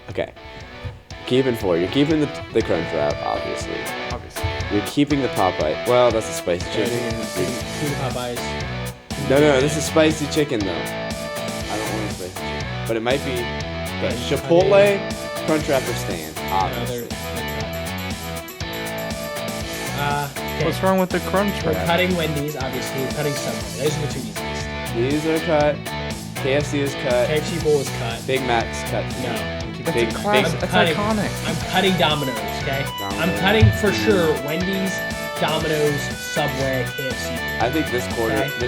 Okay. Keeping 4. You're keeping the crunch wrap, obviously. You're keeping the Popeye. Well, that's a spicy chicken. Two Popeyes. No, this is spicy chicken, though. I don't want a spicy chicken. But it might be... But Chipotle, crunch wrap, or stand, obviously. Okay. What's wrong with the crunch We're wrap? cutting Wendy's, obviously. We're cutting Subway. Those are the two easiest. These are cut. KFC is cut. KFC Bowl is cut. Big Mac's cut. No. Big, That's iconic. I'm cutting Domino's, okay? Domino's. I'm cutting for sure Wendy's, Domino's, Subway, KFC. I think this quarter Okay. right here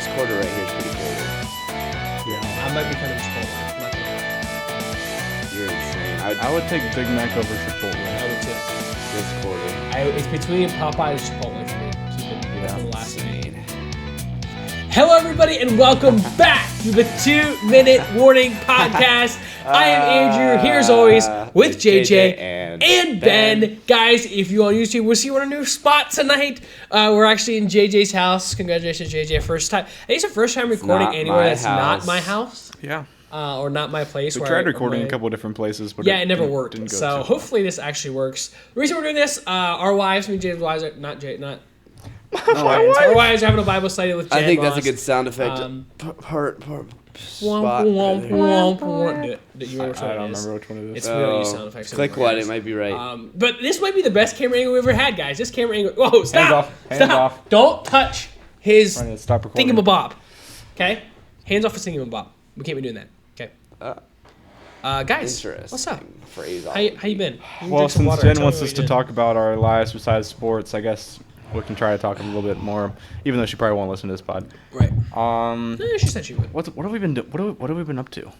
is pretty cool. Yeah. I might be cutting Chipotle. I'm not gonna lie. You're insane. I would take Big Mac over Chipotle. I would too. This quarter. It's between Popeye and Chipotle for me. Keep it for the last name. Insane. Hello, everybody, and welcome back to the 2-Minute Warning Podcast. I am Andrew, here as always, with JJ and Ben. Guys, if you on YouTube, we'll see you on a new spot tonight. We're actually in JJ's house. Congratulations, JJ. First time. I think it's the first time recording not anywhere my that's not my house. Yeah. Or not my place. We where tried I- recording my- a couple of different places, but Yeah, it never didn't worked. go So too hopefully this actually works. The reason we're doing this, our wives, me and Jay's wives, are not Jay, not. Our wives are having a Bible study with Jen I think that's a Moss. good sound effect. Spot. Womp, womp, womp. Do it. You know which one I it don't is. remember which one it is. It's we don't use sound effects. Click anymore, what? guys. It might be right. But this might be the best camera angle we've ever had, guys. This camera angle. Whoa! Stop! off. Hands Stop! off. Don't touch his Trying to stop recording. thingamabob. Okay? Hands off his thingamabob. We can't be doing that. Okay. Guys, Interesting. what's up? Phrase. How you been? You Well, drink some since water. Jen Tell me wants what us you to did. talk about our lives besides sports, I guess we can try to talk a little bit more, even though she probably won't listen to this pod. Right. She said she would. What have we been what have we been up to?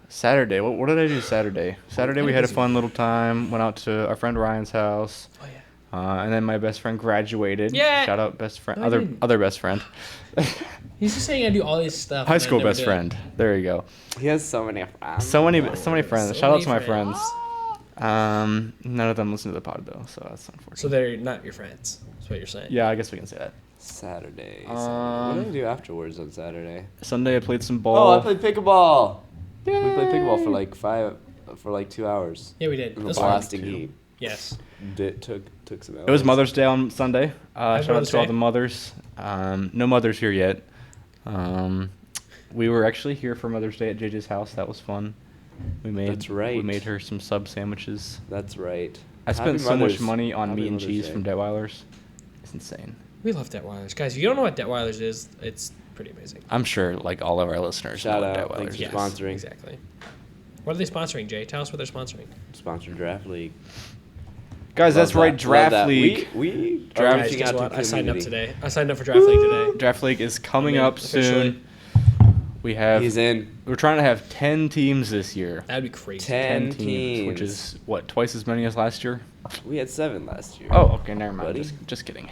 Saturday. What did I do Saturday? Saturday we had a fun little time. Went out to our friend Ryan's house. Oh yeah. And then my best friend graduated. Yeah. Shout out best friend. No, I didn't. Other best friend. He's just saying I do all this stuff. High and I school never best do it. friend. There you go. He has so many friends. So many friends. So Shout out many to my friends. friends. None of them listen to the pod though, so that's unfortunate. So they're not your friends. That's what you're saying. Yeah, I guess we can say that. Saturday. What did I do afterwards on Saturday? Sunday I played some ball. Oh, I played pickleball. We played pickleball for like 2 hours. Yeah, we did. In It the was fun. blasting heat. Yes. Took some hours. It was Mother's Day on Sunday. Happy Shout out Mother's to all Day. the mothers. No mothers here yet. We were actually here for Mother's Day at JJ's house. That was fun. That's right. We made her some sub sandwiches. That's right. I spent Happy so much Mother's- money on Happy meat and Mother's cheese Day. from Detweiler's. It's insane. We love Detweilers. Guys, if you don't know what Detweilers is, it's pretty amazing. I'm sure like all of our listeners Shout know what out. Detweiler's Thanks is. for sponsoring. Exactly. What are they sponsoring, Jay? Tell us what they're sponsoring. Sponsored Draft League. Guys, that's Love right. that. Draft Love that. League. We Draft- are Guys, reaching guess out to what? the I signed up community. today. I signed up for Draft League today. Draft League is coming I'm in, up soon. officially. We have. He's in. We're trying to have 10 teams this year. That'd be crazy. 10 which teams. is what, twice as many as last year? We had 7 last year. Oh, okay, never mind. Buddy. Just kidding.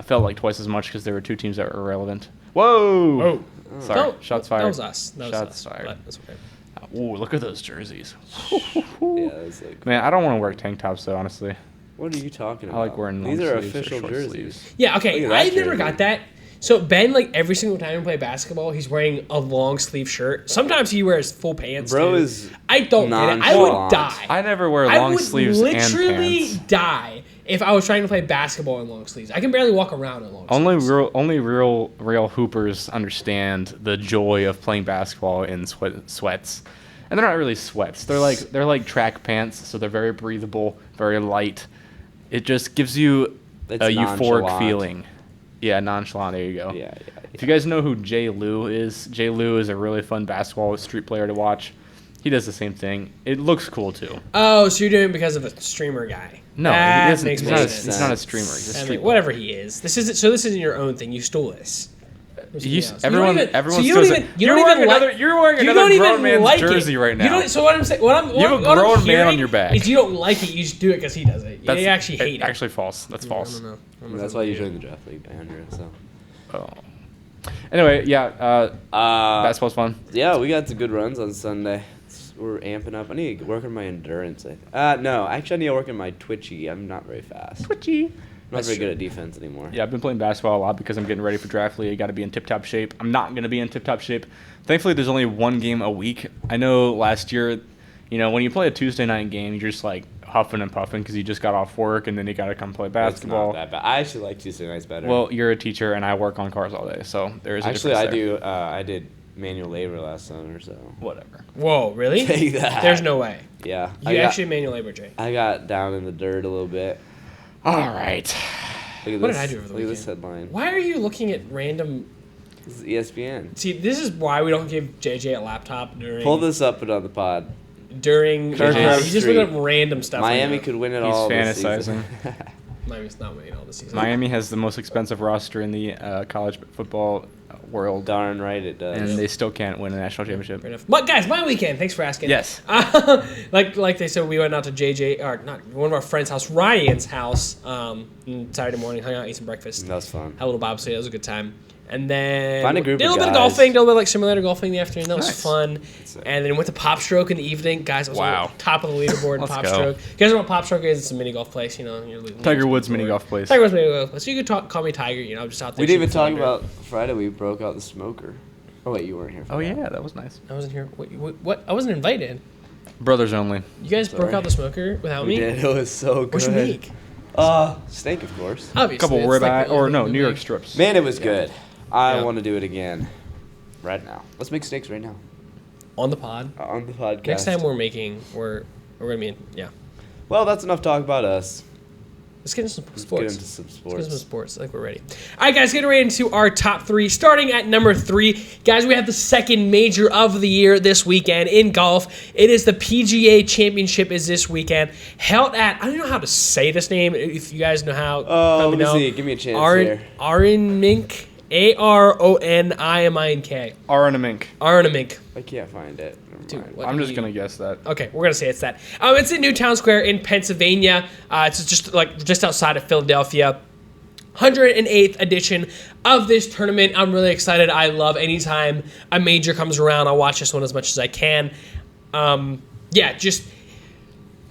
Felt like twice as much because there were 2 teams that were irrelevant. Whoa! Oh. Sorry, No, shots fired. That was us. That was Shots us. fired. But that's okay. Ooh, look at those jerseys. Yeah, it's like. Man, I don't want to wear tank tops though, honestly. What are you talking I about? like wearing long These are sleeves or official short jerseys. sleeves. Yeah, okay. Look at that I never jersey. got that. So Ben, like every single time we play basketball, he's wearing a long sleeve shirt. Sometimes he wears full pants. Bro too. is I don't get it. I would nonchalant. die. I never wear I long would sleeves and literally pants. die if I was trying to play basketball in long sleeves. I can barely walk around in long sleeves. Only real hoopers understand the joy of playing basketball in sweats. And they're not really sweats. They're like track pants, so they're very breathable, very light. It just gives you It's a euphoric nonchalant. feeling. Yeah, nonchalant. There you go. Yeah. If you guys know who Jay Lou is a really fun basketball street player to watch. He does the same thing. It looks cool too. Oh, so you're doing it because of a streamer guy? No, that he doesn't, makes he's, more not a, sense. he's not a streamer. He's a I mean, street whatever he is. This isn't your own thing. You stole this. Everyone You You're wearing another grown man's jersey right now. So what I'm saying, what I'm You have a what I'm grown man hearing on your back. Is you don't like it. You just do it because he does it. You actually hate it. Actually, false. That's false. I don't know. That's why you joined the Draft League, Andrew. So. Oh. Anyway, yeah. Basketball's fun. Yeah, we got some good runs on Sunday. We're amping up. I need to work on my endurance. No, actually, I need to work on my twitchy. I'm not very fast. Twitchy. I'm not very good at defense anymore. Yeah, I've been playing basketball a lot because I'm getting ready for draft league. I got to be in tip-top shape. I'm not going to be in tip-top shape. Thankfully, there's only one game a week. I know last year, You know, when you play a Tuesday night game, you're just like huffing and puffing because you just got off work and then you got to come play basketball. It's not that bad. I actually like Tuesday nights better. Well, you're a teacher and I work on cars all day, so there's a difference there. I did manual labor last summer, so Whatever. Whoa, really? Take that. There's no way. Yeah. You actually manual labor, Jay. I got down in the dirt a little bit. All right. Look at What this. did I do over the Look at weekend? this headline. Why are you looking at random? This is ESPN. See, this is why we don't give JJ a laptop during. Pull this up, put it on the pod. During. JJ's He just streak. looked up random stuff. Miami like could win it He's all this fantasizing. season. Miami's not winning all the season. Miami has the most expensive roster in the college football world, Darn right it does. and they still can't win a national championship. Fair enough. But guys, my weekend. Thanks for asking. Yes. Like they said, we went out to JJ or not one of our friends' house, Ryan's house, Saturday morning. Hung out, ate some breakfast. That was fun. Had a little bobsleigh. That was a good time. And then Find a group did a of little bit of guys. golfing, did a little bit like simulator golfing in the afternoon. That was Nice. fun. sick. And then went to Pop Stroke in the evening. Guys, I was Wow. on top of the leaderboard in Let's Pop go. Stroke. You guys know what Pop Stroke is? It's a mini golf place, you know. Tiger Woods mini golf place. Tiger Woods mini golf place. So you could call me Tiger, you know, I'm just out there. We didn't even shooting talk thunder. about Friday. We broke out the smoker. Oh wait, you weren't here. For Oh that. yeah, that was nice. I wasn't here. What? I wasn't invited. Brothers only. You guys broke Sorry. out the smoker without We me? did. It was so good. What'd you make? Steak, of course. Obviously. Couple it's ribeye, like the or only no, thing we New York make. strips. Man, it was good. I Yeah. want to do it again. Right now. Let's make steaks right now. On the pod. On the podcast. Next time we're gonna be in, yeah. Well, that's enough talk about us. Let's get into some Let's sports. get into some Let's get sports. into some sports. I think we're ready. All right, guys, getting right into our top three. Starting at number 3, guys, we have the second major of the year this weekend in golf. It is the PGA Championship is this weekend. Held at, I don't know how to say this name. If you guys know how, Let me see. Give me a chance here. Aronimink, Aronimink. Aronimink. Aronimink. I can't find it. Never Dude, mind. what I'm do just you- gonna guess that. Okay, we're gonna say it's that. It's in Newtown Square in Pennsylvania. It's just outside of Philadelphia. 108th edition of this tournament. I'm really excited. I love anytime a major comes around. I'll watch this one as much as I can.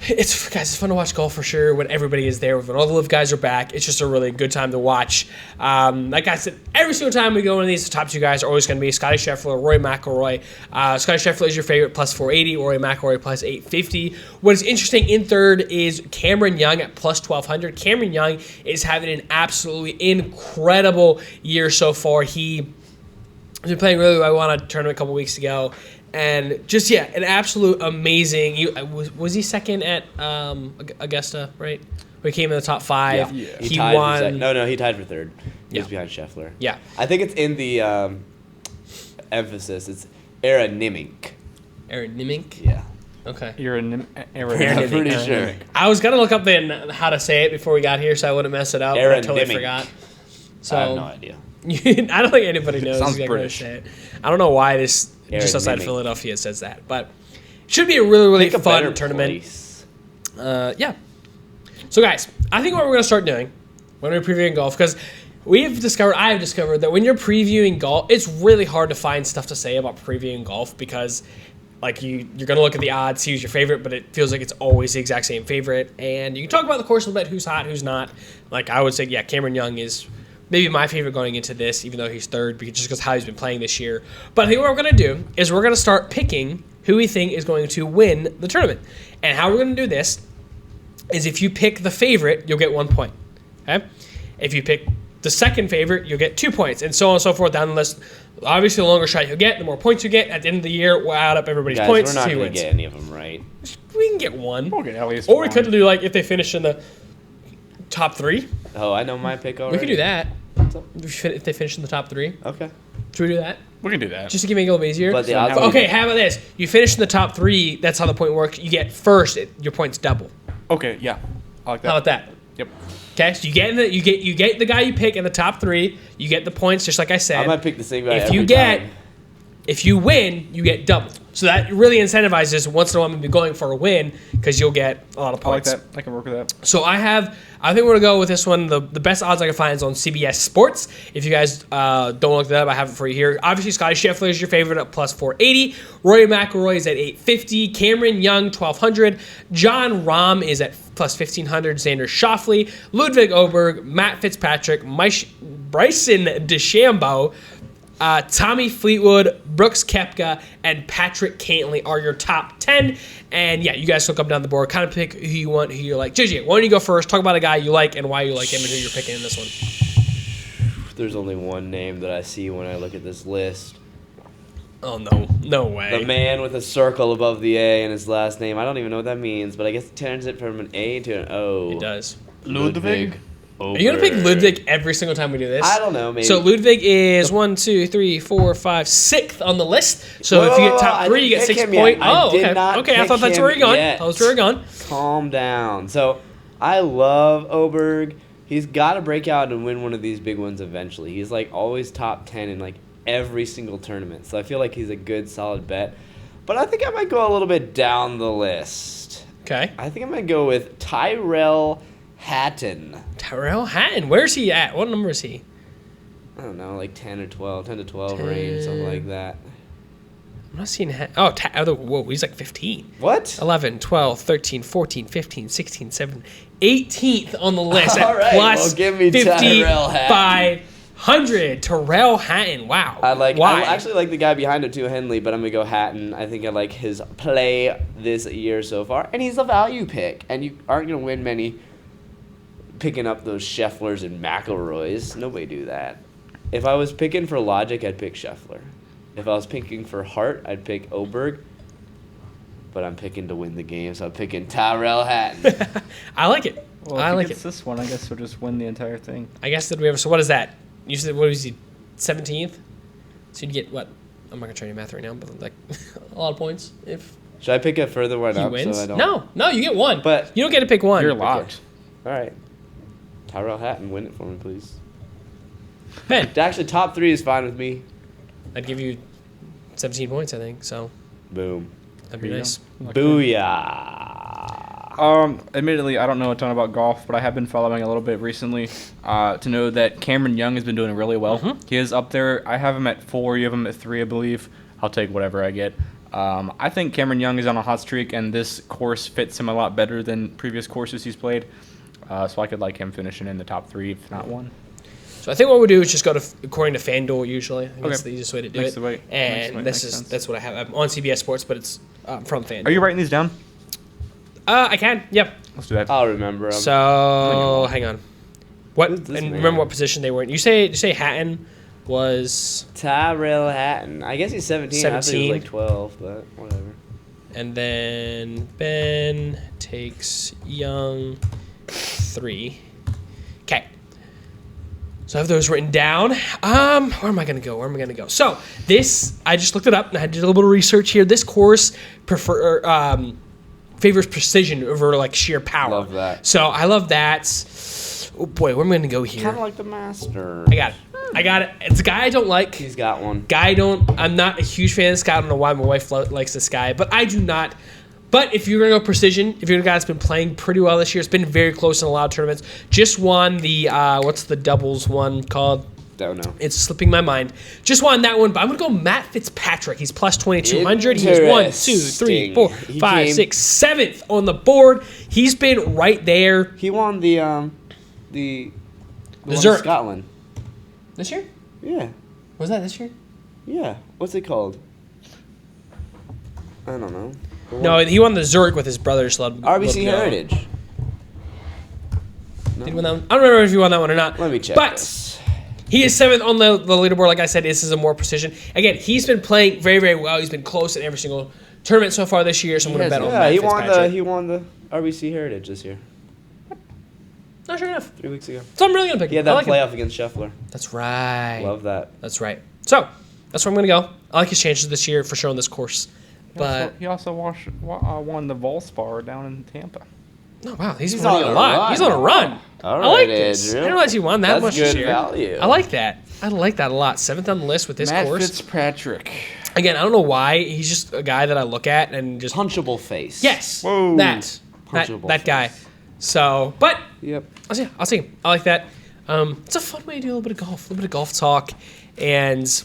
It's fun to watch golf for sure when everybody is there, when all the live guys are back. It's just a really good time to watch. Like I said, every single time we go into these, the top 2 guys are always going to be Scotty Scheffler, Rory McIlroy. Scotty Scheffler is your favorite, plus 480. Rory McIlroy, plus 850. What is interesting in third is Cameron Young at plus 1200. Cameron Young is having an absolutely incredible year so far. He's been playing really well. I won a tournament a couple weeks ago. And just, an absolute amazing. Was he second at Augusta, right? Where he came in the top 5. Yeah. He tied won. For no, he tied for third. He was Yeah. behind Scheffler. Yeah. I think it's in the emphasis. It's Aronimink. Aronimink? Yeah. Okay. You're I'm Aronimink. pretty Aronimink. sure. I was going to look up how to say it before we got here so I wouldn't mess it up. But I totally Aronimink. forgot. So, I have no idea. I don't think anybody knows Sounds exactly British. how to say it. I don't know why this just outside of Aronimink. Philadelphia says that, but it should be a really, really Pick a fun better tournament. place. Yeah. So, guys, I think what we're going to start doing when we're previewing golf, because I have discovered that when you're previewing golf, it's really hard to find stuff to say about previewing golf because, like, you're going to look at the odds, see who's your favorite, but it feels like it's always the exact same favorite. And you can talk about the course a little bit, who's hot, who's not. Like, I would say, Cameron Young is maybe my favorite going into this, even though he's third, just because how he's been playing this year. But I think what we're going to do is we're going to start picking who we think is going to win the tournament. And how we're going to do this is if you pick the favorite, you'll get 1 point. Okay? If you pick the second favorite, you'll get 2 points, and so on and so forth down the list. Obviously, the longer shot you get, the more points you get. At the end of the year, we'll add up everybody's Guys, points. we're not See who going to wins. get any of them right. We can get one. Okay, at least Or we one. could do, like, if they finish in the top 3. Oh, I know my pick already. We could do that. What's up? If they finish in the top 3. Okay. Should we do that? We can do that. Just to make it a little easier? But the So odds now- Okay, how about this? You finish in the top 3, that's how the point works. You get first, your points double. Okay, yeah. I like that. How about that? Yep. Okay, so you get the guy you pick in the top 3. You get the points, just like I said. I might pick the same guy If every you get, time. if you win, you get double. So that really incentivizes once in a while maybe going for a win because you'll get a lot of I like points. that. I can work with that. So I think we're gonna go with this one. The best odds I can find is on CBS Sports. If you guys don't look that up, I have it for you here. Obviously, Scotty Scheffler is your favorite at plus 480. Rory McIlroy is at 850. Cameron Young 1200. John Rahm is at plus 1500. Xander Schauffele, Ludwig Oberg, Matt Fitzpatrick, Bryson DeChambeau. Tommy Fleetwood, Brooks Koepka, and Patrick Cantlay are your top 10. And yeah, you guys look up down the board, kind of pick who you want, who you like. JJ, why don't you go first? Talk about a guy you like and why you like him and who you're picking in this one. There's only one name that I see when I look at this list. Oh, no way. The man with a circle above the A in his last name. I don't even know what that means, but I guess it turns it from an A to an O. It does. Ludwig. Are you going to pick Ludwig every single time we do this? I don't know, maybe. So Ludwig is 1, 2, 3, 4, 5, 6th on the list. So if you get top 3, you get 6 points. Oh, okay. Okay, I thought that's where you're going. That's where you're going. Calm down. So I love Oberg. He's got to break out and win one of these big ones eventually. He's like always top 10 in like every single tournament. So I feel like he's a good, solid bet. But I think I might go a little bit down the list. Okay. I think I might go with Tyrell Hatton. Tyrell Hatton. Where's he at? What number is he? I don't know, like 10 to 12 range, something like that. I'm not seeing Hatton. Whoa, he's like 15. What? 11, 12, 13, 14, 15, 16, 17, 18th on the list All at right, plus well, give me Tyrell Hatton. 500. Tyrell Hatton. Wow. I Why? actually like the guy behind it too, Henley, but I'm gonna go Hatton. I think I like his play this year so far, and he's a value pick, and you aren't gonna win many picking up those Schefflers and McIlroys. Nobody do that. If I was picking for logic, I'd pick Scheffler. If I was picking for heart, I'd pick Oberg. But I'm picking to win the game, so I'm picking Tyrell Hatton. I like it. Well, I if like he gets it. this one, I guess we'll just win the entire thing. I guess that we have. So what is that? You said what was he? 17th. So you'd get what? I'm not gonna try to do math right now, but like a lot of points if Should I pick a further one he up wins. so I don't? No, you get one. But you don't get to pick one. You're locked. All right. Tyrell Hatton, win it for me, please. Ben, Actually, top 3 is fine with me. I'd give you 17 points, I think. So Boom. that'd be Here you nice. go. Booyah. Admittedly, I don't know a ton about golf, but I have been following a little bit recently to know that Cameron Young has been doing really well. Mm-hmm. He is up there. I have him at 4. You have him at 3, I believe. I'll take whatever I get. I think Cameron Young is on a hot streak, and this course fits him a lot better than previous courses he's played. So I could like him finishing in the top 3, if not 1. So I think what we do is just go to according to FanDuel usually. I think that's Okay. the easiest way to do Makes it. the way- And makes sense. that's what I have. I'm on CBS Sports, but it's from FanDuel. Are you writing these down? I can. Yep. Let's do that. I'll remember him. So hang on. What? Who's And this man? remember what position they were in. You say Hatton was, Tyrell Hatton. I guess he's 17. I thought he 17. was like 12, but whatever. and then Ben takes Young 3. Okay. So I have those written down. Where am I gonna go? So this, I just looked it up and I did a little bit of research here. This course favors precision over like sheer power. Love that. So I love that. Oh boy, where am I gonna go here? Kind of like the Master. I got it. It's a guy I don't like. He's got one. I'm not a huge fan of this guy. I don't know why my wife likes this guy, but I do not. But if you're going to go precision, if you're a guy that's been playing pretty well this year, it's been very close in a lot of tournaments. Just won the, what's the doubles one called? Don't know. It's slipping my mind. Just won that one, but I'm going to go Matt Fitzpatrick. He's plus 2,200. He was 1, 2, 3, 4, 5, 6, 7th on the board. He's been right there. He won the one in Zurich. Scotland. This year? Yeah. Was that this year? Yeah. What's it called? I don't know. No, he won the Zurich with his brother. RBC Heritage. Did he win that one? I don't remember if he won that one or not. Let me check. But this. he is 7th on the leaderboard. Like I said, this is a more precision. Again, he's been playing very, very well. He's been close in every single tournament so far this year. So I'm going to bet on Yeah, Matt he Fitzpatrick. won the RBC Heritage this year. Not sure enough. 3 weeks ago. So I'm really going to pick He had him. that I like playoff him. against Scheffler. That's right. Love that. That's right. So that's where I'm going to go. I like his chances this year for sure on this course. But He also won the Volspar down in Tampa. no, wow, he's He's winning on a a lot. run. He's on a run. All I right, like this. Andrew. I didn't realize he won that That's much good this year. value. I like that. I like that a lot. 7th on the list with this Matt course. Fitzpatrick. Again, I don't know why. He's just a guy that I look at and just Punchable face. yes, Whoa. Punchable that guy. face. So, but Yep. I'll see him. I like that. It's a fun way to do a little bit of golf talk, and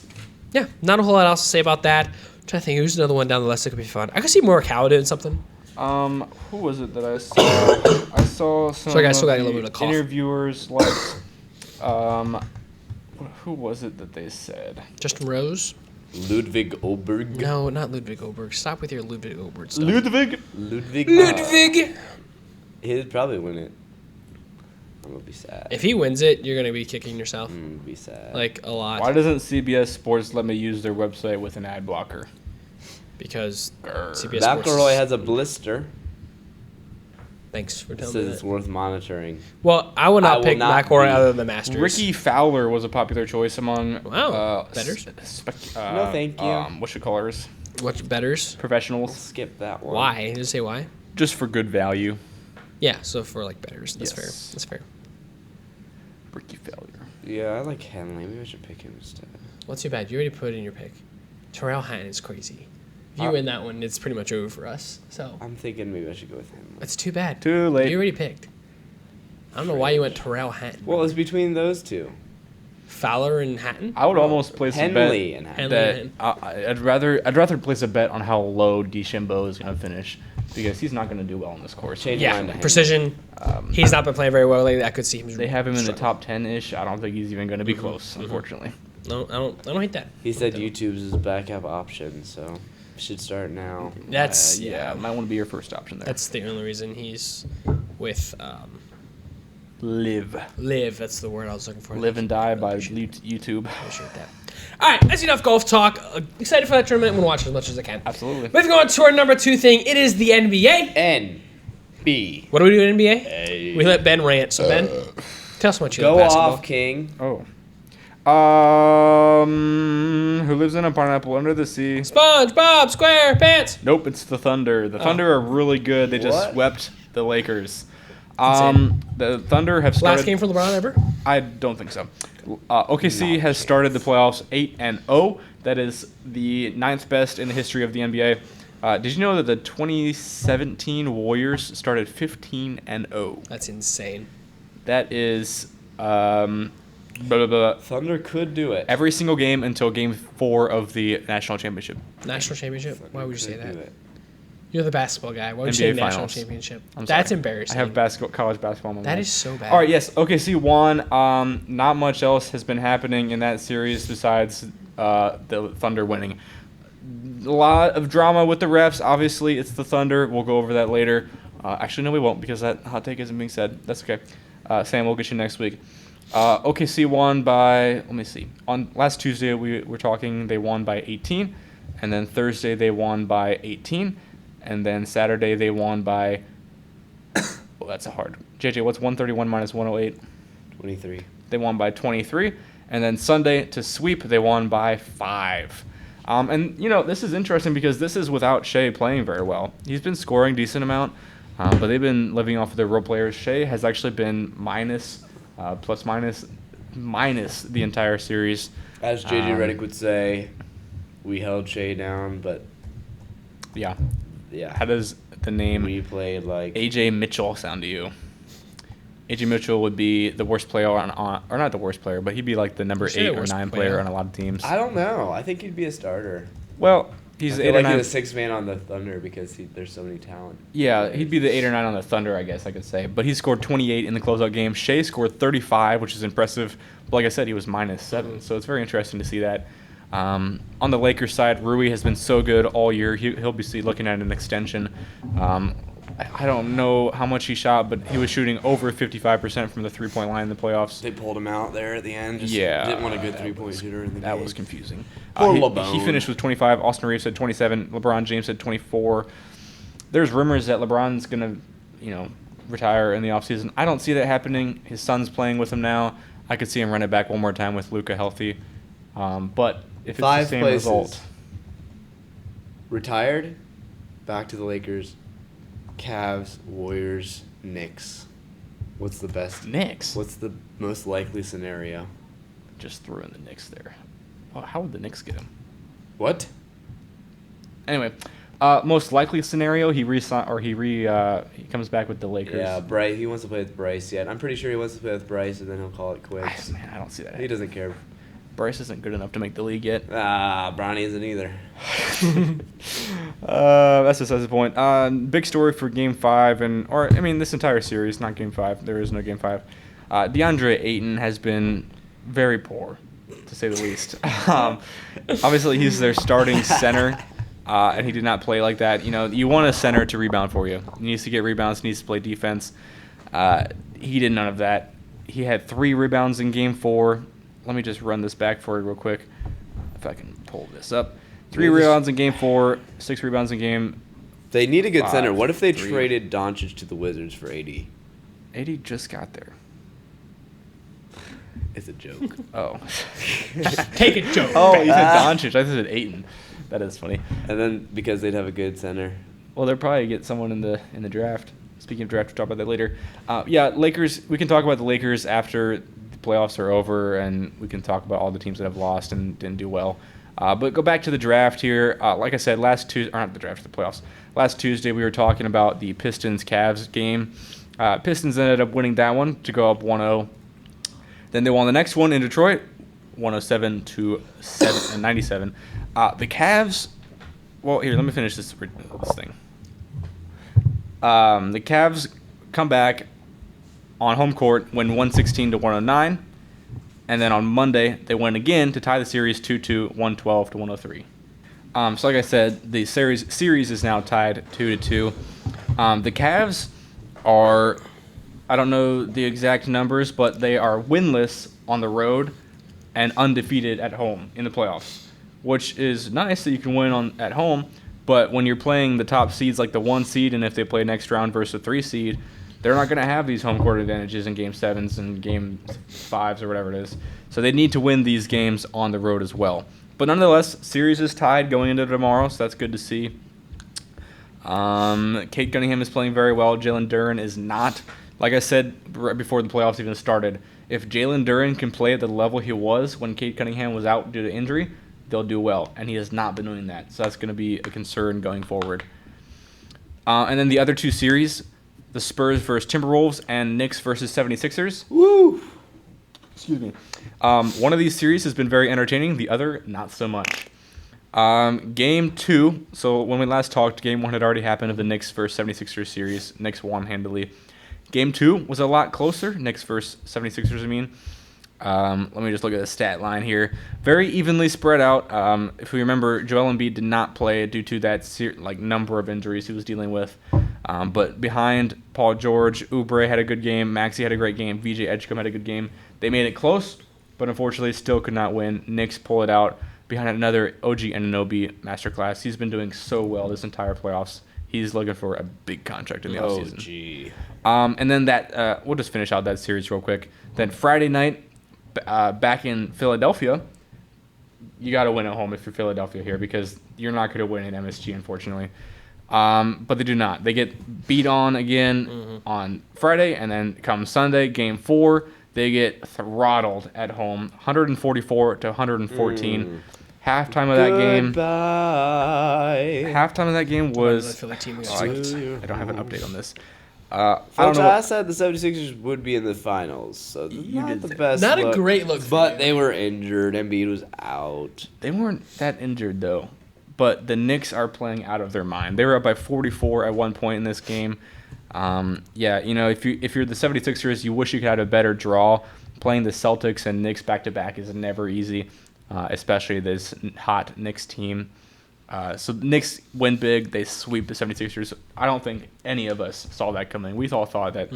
yeah, not a whole lot else to say about that. I'm trying to think, who's another one down the list that could be fun? I could see Morikawa doing something. Who was it that I saw? I saw some Sorry, guys, still got a of little the bit of cough. interviewers like Who was it that they said? Justin Rose? Ludwig Oberg. No, not Ludwig Oberg. Stop with your Ludwig Oberg stuff. Ludwig. Ludwig! He'd probably win it. I'm gonna be sad. If he wins it, you're gonna be kicking yourself. I'm gonna be sad. Like, a lot. Why doesn't CBS Sports let me use their website with an ad blocker? Because CBS Sports... McElroy has a blister. Thanks for telling Says me it's that. worth monitoring. Well, I would I not will pick not McElroy be. other than the Masters. Ricky Fowler was a popular choice among bettors? No, thank you. Whatchamacallers? What betters? Professionals. Skip that one. Why? Did you say why? Just for good value. Yeah, so for like betters. That's Yes. fair. That's fair. Ricky Fowler. Yeah, I like Henley. Maybe I should pick him instead. What's too bad? You already put in your pick. Terrell Hatton is crazy. If you win that one, it's pretty much over for us. So I'm thinking maybe I should go with Henley. it's too bad. Too late. You already picked. I don't know why you went Terrell Hatton. Well, it's between those two. Fowler and Hatton. I would almost place a Henley bet and Henley Henley. that I'd rather place a bet on how low DeChambeau is going to finish because he's not going to do well on this course. Change Yeah, mine to Henley. precision. He's not been playing very well lately. I could see him. They have him in the struggling. top 10-ish. I don't think he's even going to be close, unfortunately. No, I don't hate that. He said YouTube's his backup option, so should start now. That's Might want to be your first option there. That's the only reason he's with Live. Live. That's the word I was looking for. Live and die by Appreciate YouTube. that. All right, that's enough golf talk. Excited for that tournament. I'm gonna watch as much as I can. Absolutely. Moving on to our number 2 thing. It is the NBA. NB. What do we do in NBA? We let Ben rant. So Ben, tell us what you Go like basketball. off, King. Oh. Who lives in a pineapple under the sea? SpongeBob SquarePants. Nope, it's the Thunder. The Thunder are really good. They just What? swept the Lakers. Insane. The Thunder have started. Last game for LeBron ever. I don't think so. OKC has started the playoffs 8-0. That is the 9th best in the history of the NBA. Did you know that the 2017 Warriors started 15-0? That's insane. That is blah, blah, blah. Thunder could do it. Every single game until Game 4 of the National Championship. National championship. Why would you say Could do that? it. You're the basketball guy. Why would you say NBA national Finals. championship? I'm That's sorry. embarrassing. I have college basketball on my That mind. is so bad. All right, yes. OKC won. Not much else has been happening in that series besides the Thunder winning. A lot of drama with the refs. Obviously, it's the Thunder. We'll go over that later. Actually, no, we won't because that hot take isn't being said. That's okay. Sam, we'll get you next week. OKC won by, let me see. On last Tuesday, we were talking, they won by 18. And then Thursday, they won by 18. And then Saturday, they won by, well, that's a hard. JJ, what's 131 minus 108? 23. They won by 23. And then Sunday, to sweep, they won by 5. And, this is interesting because this is without Shea playing very well. He's been scoring a decent amount, but they've been living off of their role players. Shea has actually been minus the entire series. As JJ Redick would say, we held Shea down, but Yeah. yeah, How does the name we played like AJ Mitchell sound to you? AJ Mitchell would be the worst player or not the worst player, but he'd be like the number You said 8 or worst 9 player. player on a lot of teams. I don't know. I think he'd be a starter. Well, he's I 8 feel or like 9. he's a 6th man on the Thunder because there's so many talent. Yeah, he'd be the 8 or 9 on the Thunder, I guess I could say. But he scored 28 in the closeout game. Shea scored 35, which is impressive. But like I said, he was minus 7, so it's very interesting to see that. On the Lakers side, Rui has been so good all year. He'll be looking at an extension. I don't know how much he shot, but he was shooting over 55% from the three-point line in the playoffs. They pulled him out there at the end. Just Yeah, didn't want a good 3-point shooter in the That game. was confusing. Poor He LeBron. finished with 25. Austin Reeves had 27. LeBron James had 24. There's rumors that LeBron's going to, retire in the offseason. I don't see that happening. His son's playing with him now. I could see him run it back one more time with Luka healthy. But if it's 5 the same places. result. Retired, back to the Lakers, Cavs, Warriors, Knicks. What's the best? Knicks. What's the most likely scenario? Just threw in the Knicks there. Well, how would the Knicks get him? What? Anyway, most likely scenario, he comes back with the Lakers. Yeah, Bryce. He wants to play with Bryce yet. I'm pretty sure he wants to play with Bryce, and then he'll call it quits. Man, I don't see that. He doesn't care. Bryce isn't good enough to make the league yet. Bronny isn't either. That's besides the point. Big story for Game 5, this entire series, not Game 5. There is no Game 5. DeAndre Ayton has been very poor, to say the least. Obviously, he's their starting center, and he did not play like that. You want a center to rebound for you. He needs to get rebounds. He needs to play defense. He did none of that. He had 3 rebounds in Game 4. Let me just run this back for you real quick, if I can pull this up. 3 rebounds in Game 4, 6 rebounds in Game. They need a good 5, center. What if they 3. traded Doncic to the Wizards for AD? AD just got there. It's a joke. Oh. Take it, Joe. Oh, you said Doncic. I said Ayton. That is funny. And then because they'd have a good center. Well, they'll probably get someone in the draft. Speaking of draft, we'll talk about that later. Lakers. We can talk about the Lakers after the playoffs are over, and we can talk about all the teams that have lost and didn't do well. But go back to the draft here. Like I said, last Tuesday we were talking about the Pistons-Cavs game. Pistons ended up winning that one to go up 1-0. Then they won the next one in Detroit, 107-97. The Cavs. Well, here, let me finish this thing. The Cavs come back on home court, win 116-109, and then on Monday they win again to tie the series 2-2, 112-103. So like I said, the series is now tied 2-2. The Cavs are, I don't know the exact numbers, but they are winless on the road and undefeated at home in the playoffs, which is nice that you can win at home. But when you're playing the top seeds like the 1 seed, and if they play next round versus a 3 seed, they're not going to have these home court advantages in Game 7s and Game 5s or whatever it is. So they need to win these games on the road as well. But nonetheless, series is tied going into tomorrow, so that's good to see. Kate Cunningham is playing very well. Jalen Duren is not. Like I said right before the playoffs even started, if Jalen Duren can play at the level he was when Kate Cunningham was out due to injury, they'll do well, and he has not been doing that. So that's going to be a concern going forward. And then the other 2 series, the Spurs versus Timberwolves and Knicks versus 76ers. Woo! Excuse me. One of these series has been very entertaining. The other, not so much. Game 2, so when we last talked, Game 1 had already happened of the Knicks versus 76ers series. Knicks won handily. Game 2 was a lot closer. Knicks versus 76ers, I mean. Let me just look at the stat line here. Very evenly spread out. If we remember, Joel Embiid did not play due to that number of injuries he was dealing with. But behind Paul George, Oubre had a good game. Maxey had a great game. VJ Edgecombe had a good game. They made it close, but unfortunately still could not win. Knicks pull it out behind another OG Anunoby masterclass. He's been doing so well this entire playoffs. He's looking for a big contract in the offseason. And then we'll just finish out that series real quick. Then Friday night, back in Philadelphia, you got to win at home if you're Philadelphia here, because you're not going to win in MSG, unfortunately. But they do not. They get beat on again on Friday, and then come Sunday, Game 4, they get throttled at home, 144-114. Halftime of that game. Halftime of that game was. I don't have an update on this. Folks, I said the 76ers would be in the finals, so not the best. Not a great look, but they were injured. Embiid was out. They weren't that injured though, but the Knicks are playing out of their mind. They were up by 44 at one point in this game. If you're the 76ers, you wish you could have a better draw. Playing the Celtics and Knicks back to back is never easy, especially this hot Knicks team. So the Knicks win big. They sweep the 76ers. I don't think any of us saw that coming. We all thought that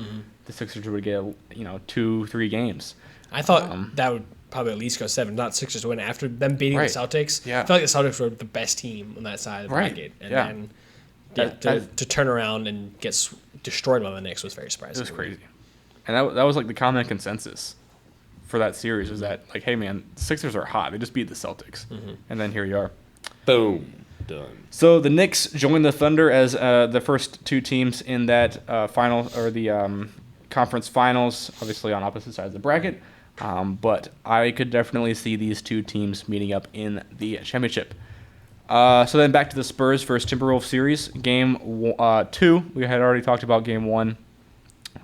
the Sixers would get 2-3 games. I thought that would probably at least go 7, not Sixers win after them beating the Celtics. Yeah. I felt like the Celtics were the best team on that side of the bracket, and then to turn around and get destroyed by the Knicks was very surprising. It was crazy, and that was like the common consensus for that series was that hey man, the Sixers are hot. They just beat the Celtics, and then here you are. Boom. Done. So the Knicks joined the Thunder as the first 2 teams in that final or the conference finals, obviously on opposite sides of the bracket. But I could definitely see these 2 teams meeting up in the championship. So then back to the Spurs versus Timberwolves series. Game 2, we had already talked about Game 1.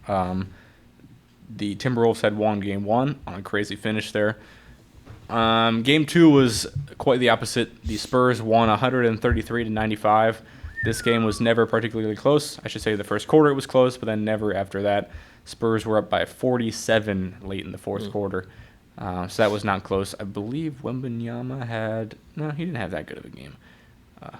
The Timberwolves had won Game 1 on a crazy finish there. Game 2 was quite the opposite. The Spurs won 133-95. This game was never particularly close. I should say the first quarter it was close, but then never after that. Spurs were up by 47 late in the fourth quarter. So that was not close. I believe Wembanyama had... No, he didn't have that good of a game.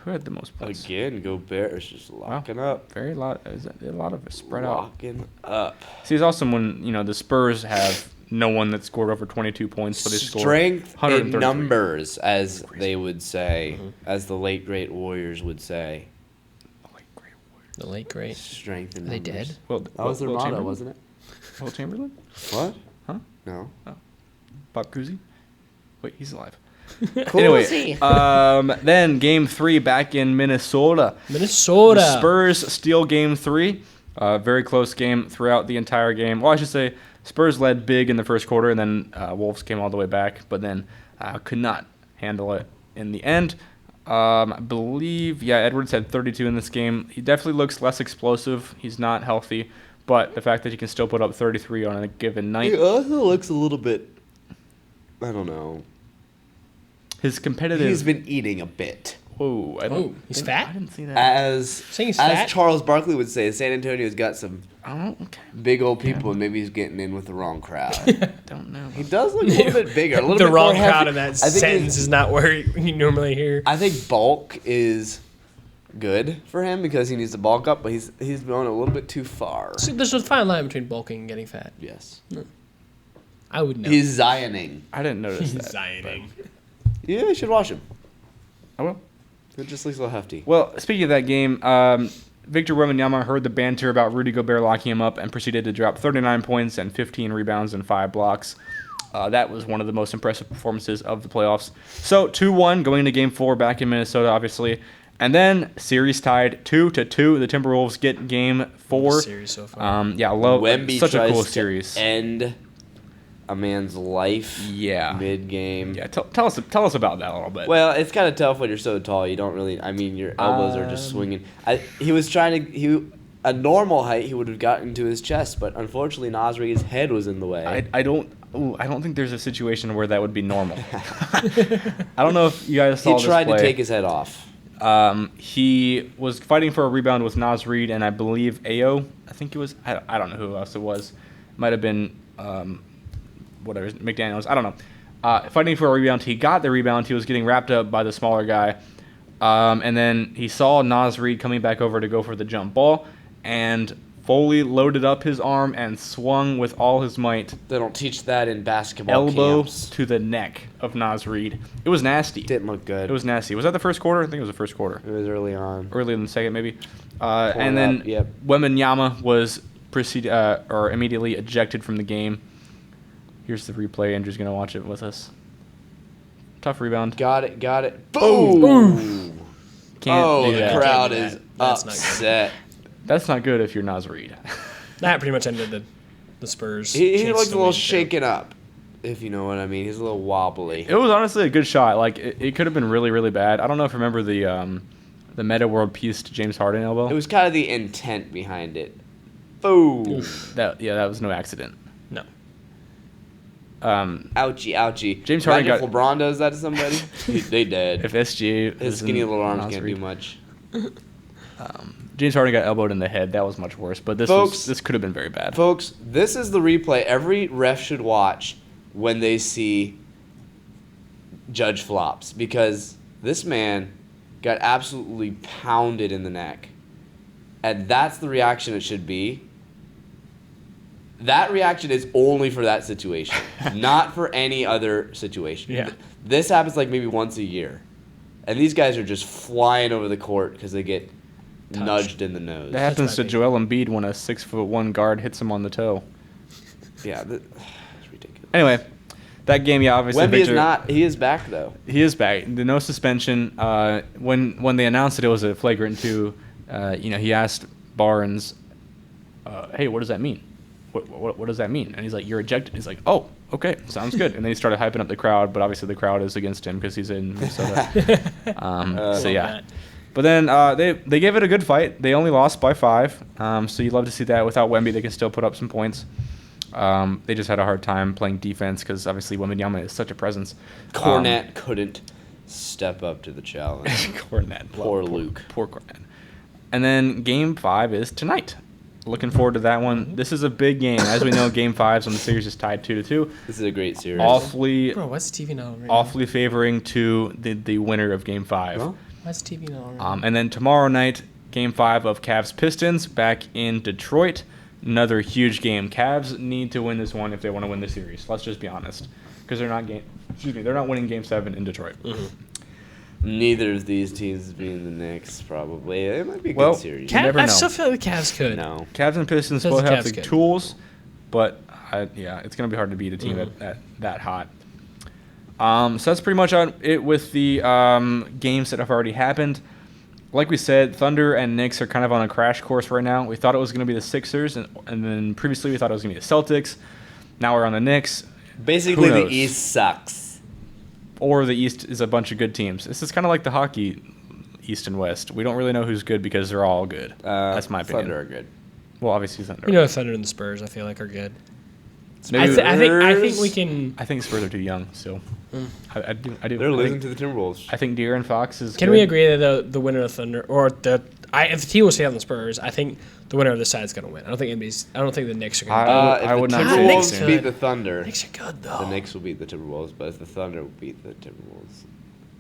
Who had the most points? Again, Gobert is just locking up. A lot of it spread out. Locking up. See, it's awesome when, the Spurs have no one that scored over 22 points, but they scored Strength in 133. numbers, as they would say, as the late, great Warriors would say. The late great. Strength in Are they numbers. dead? Well, That was their Will motto, Chamberlain? wasn't it? Will Chamberlain? What? Huh? No. Bob Cousy? Wait, he's alive. Coolsy. Anyway, then Game 3 back in Minnesota. Minnesota. The Spurs steal Game 3. Very close game throughout the entire game. Well, I should say Spurs led big in the first quarter, and then Wolves came all the way back, but then could not handle it in the end. I believe, Edwards had 32 in this game. He definitely looks less explosive. He's not healthy, but the fact that he can still put up 33 on a given night. He also looks a little bit, I don't know. His competitive... He's been eating a bit. Whoa, He's fat? I didn't see that. Saying he's fat? As Charles Barkley would say, San Antonio's got some Oh, okay. big old people, and maybe he's getting in with the wrong crowd. Don't know. He does look a little bit bigger. A little The bit wrong more crowd heavy. in that I think sentence is not where you normally hear. I think bulk is good for him because he needs to bulk up, but he's going a little bit too far. So there's a fine line between bulking and getting fat. Yes. I would know. He's Zioning. I didn't notice that. Zioning. Yeah, you should watch him. I will. It just looks a little hefty. Well, speaking of that game, Victor Wembanyama heard the banter about Rudy Gobert locking him up and proceeded to drop 39 points and 15 rebounds and 5 blocks. That was one of the most impressive performances of the playoffs. So 2-1 going into Game 4 back in Minnesota, obviously. And then series tied 2-2. The Timberwolves get Game 4. Series so far. Love Wemby such a tries cool to series. end a man's life. Yeah. Mid-game. Yeah, tell us about that a little bit. Well, it's kind of tough when you're so tall. You don't really. I mean, your elbows are just swinging. He was trying to. A normal height, he would have gotten to his chest, but unfortunately, Nasri's head was in the way. I don't think there's a situation where that would be normal. I don't know if you guys saw He this tried play. to take his head off. He was fighting for a rebound with Nas Reed and I believe Ayo. I think it was. I don't know who else it was. Might have been whatever, McDaniels. I don't know. Fighting for a rebound. He got the rebound. He was getting wrapped up by the smaller guy. And then he saw Nas Reed coming back over to go for the jump ball and fully loaded up his arm and swung with all his might. They don't teach that in basketball Elbow camps. to the neck of Nas Reed. It was nasty. Didn't look good. It was nasty. Was that the first quarter? I think it was the first quarter. It was early on. Earlier than the second, maybe. And then yep. Wembanyama was immediately ejected from the game. Here's the replay. Andrew's going to watch it with us. Tough rebound. Got it. Boom! Can't do The that. crowd Can't do is that. That's not good. upset. That's not good if you're Nas Reed. That pretty much ended the Spurs. He chances looked a to little win, too. shaken up, if you know what I mean. He's a little wobbly. It was honestly a good shot. Like it could have been really, really bad. I don't know if you remember the Meta World Peace to James Harden elbow. It was kind of the intent behind it. Boom! That was no accident. No. Ouchie. James Harden Imagine if got- LeBron does that to somebody. They dead. If SGA His was skinny in little arms Nas can't Reed. do much. James Harden got elbowed in the head. That was much worse. But this could have been very bad. Folks, this is the replay every ref should watch when they see Judge flops, because this man got absolutely pounded in the neck. And that's the reaction it should be. That reaction is only for that situation, not for any other situation. Yeah. This happens like maybe once a year. And these guys are just flying over the court because they get nudged in the nose. That happens to my Joel Embiid when a 6'1" guard hits him on the toe. Yeah, it's ridiculous. Anyway, that game, obviously. Wemby is Victor, not. He is back though. He is back. No suspension. When they announced it was a flagrant 2. He asked Barnes, "Hey, what does that mean? What does that mean?" And he's like, "You're ejected." He's like, "Oh, okay, sounds good." And then he started hyping up the crowd, but obviously the crowd is against him because he's in Minnesota. So yeah. that. But then they gave it a good fight. They only lost by 5. So you'd love to see that. Without Wemby, they can still put up some points. They just had a hard time playing defense because obviously Wembanyama is such a presence. Cornette couldn't step up to the challenge. Cornette. Poor Luke. Poor Cornette. And then game 5 is tonight. Looking forward to that one. This is a big game. As we know, Game 5 on the series is tied 2-2. This is a great series. Bro, what's the TV now? Awfully favoring to the winner of Game 5. Huh? What's TV now? And then tomorrow night, Game 5 of Cavs-Pistons back in Detroit. Another huge game. Cavs need to win this one if they want to win the series. Let's just be honest, because they're not winning Game 7 in Detroit. Mm-hmm. Neither of these teams being the Knicks, probably. It might be a good series. You never I know. still feel like the Cavs could. No. Cavs and Pistons Says both the have Cavs the could. tools, but it's going to be hard to beat a team that hot. So that's pretty much it with the games that have already happened. Like we said, Thunder and Knicks are kind of on a crash course right now. We thought it was going to be the Sixers, and then previously we thought it was going to be the Celtics. Now we're on the Knicks. Basically, Who the knows? East sucks. Or the East is a bunch of good teams. This is kind of like the hockey East and West. We don't really know who's good because they're all good. That's my opinion. Thunder are good. Well, obviously Thunder. You know, Thunder and the Spurs, I feel like, are good. Maybe- I think we can. I think Spurs are too young still. I do. They're losing to the Timberwolves. I think De'Aaron Fox is Can good. we agree that the winner of Thunder or if the team will stay on the Spurs, I think the winner of this side is going to win. I don't think the Knicks are going to. I If would the not say Timberwolves Knicks beat could. the Thunder, Knicks are good though. the Knicks will beat the Timberwolves, but if the Thunder will beat the Timberwolves.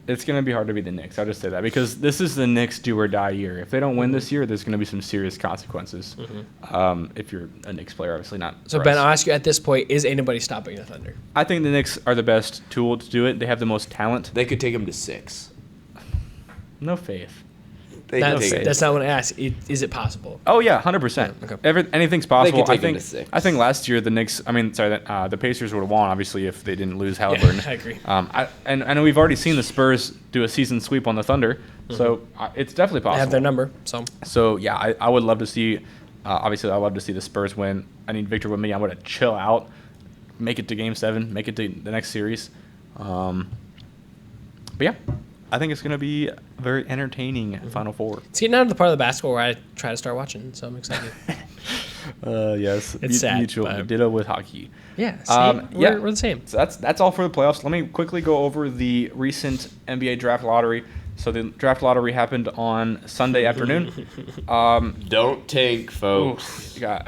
It's going to be hard to beat the Knicks. I'll just say that because this is the Knicks do or die year. If they don't win this year, there's going to be some serious consequences. If you're a Knicks player, obviously not. So for Ben, us. I'll ask you at this point: is anybody stopping the Thunder? I think the Knicks are the best tool to do it. They have the most talent. They could take them to 6. No faith. They could take That's not what I asked. Is it possible? Oh yeah, 100%. Okay. Anything's possible. take I them think. to 6. I think last year the Pacers would have won obviously if they didn't lose Halliburton. I agree. And I know we've already seen the Spurs do a season sweep on the Thunder, so it's definitely They possible. have their number, so So yeah, I would love to see. Obviously, I'd love to see the Spurs win. I need Victor Wembanyama to chill out, make it to Game 7, make it to the next series. But yeah, I think it's going to be a very entertaining Final Four. it's getting out of the part of the basketball where I try to start watching. So I'm excited. Yes, It's sad, mutual. but- Ditto with hockey. Yeah, see, yeah. we're the same. So that's all for the playoffs. Let me quickly go over the recent NBA draft lottery. So the draft lottery happened on Sunday afternoon. Don't tank, folks. You got,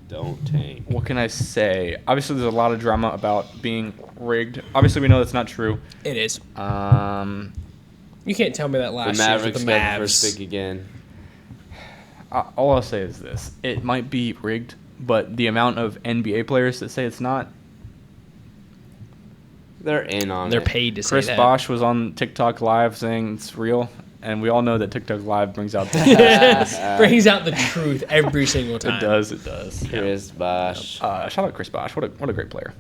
Don't tank. what can I say? Obviously, there's a lot of drama about being rigged. Obviously, we know that's not true. It is. You can't tell me that The last year Mavericks with the got the first Mavs. pick again. All I'll say is this: it might be rigged, but the amount of NBA players that say it's not. They're in on They're it. paid to say Chris that. Bosh was on TikTok Live saying it's real, and we all know that TikTok Live brings out the Brings out the truth every single time. It does. Chris Bosh. Shout out Chris Bosh. What a great player.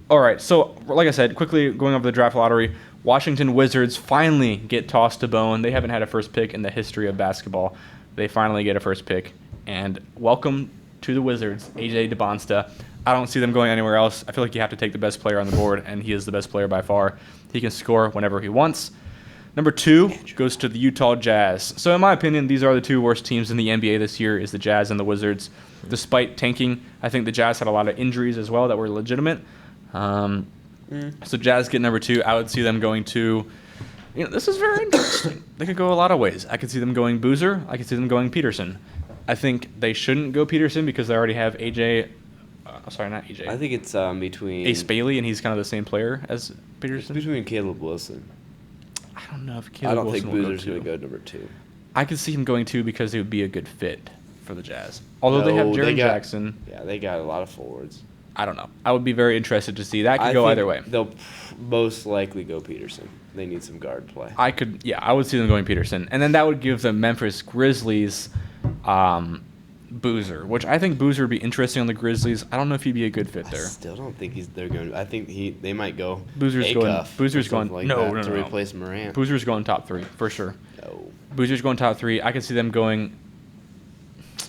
All right, so like I said, quickly going over the draft lottery, Washington Wizards finally get tossed to bone. They haven't had a first pick in the history of basketball. They finally get a first pick, and welcome to the Wizards, AJ DeBonsta. I don't see them going anywhere else. I feel like you have to take the best player on the board, and he is the best player by far. He can score whenever he wants. Number 2 goes to the Utah Jazz. So in my opinion, these are the two worst teams in the NBA this year is the Jazz and the Wizards. Despite tanking, I think the Jazz had a lot of injuries as well that were legitimate. So Jazz get number 2. I would see them going to, this is very interesting. They could go a lot of ways. I could see them going Boozer. I could see them going Peterson. I think they shouldn't go Peterson because they already have AJ. Sorry, not AJ. I think it's between Ace Bailey, and he's kind of the same player as Peterson. It's between Caleb Wilson. I don't know if I Caleb don't Wilson think will Boozer's go going two. to go number 2. I could see him going 2 because it would be a good fit for the Jazz. Although they have No, Jaren got- Jackson. Yeah, they got a lot of forwards. I don't know. I would be very interested to see. That could I go think either way. They'll most likely go Peterson. They need some guard play. I would see them going Peterson. And then that would give the Memphis Grizzlies Boozer, which I think Boozer would be interesting on the Grizzlies. I don't know if he'd be a good fit I there. still don't think they're going. I think they might go. Boozer's Acuff going- or Boozer's something going- like no, that no, to no, no. replace Morant. Boozer's going top 3 for sure. No, Boozer's going top 3. I could see them going.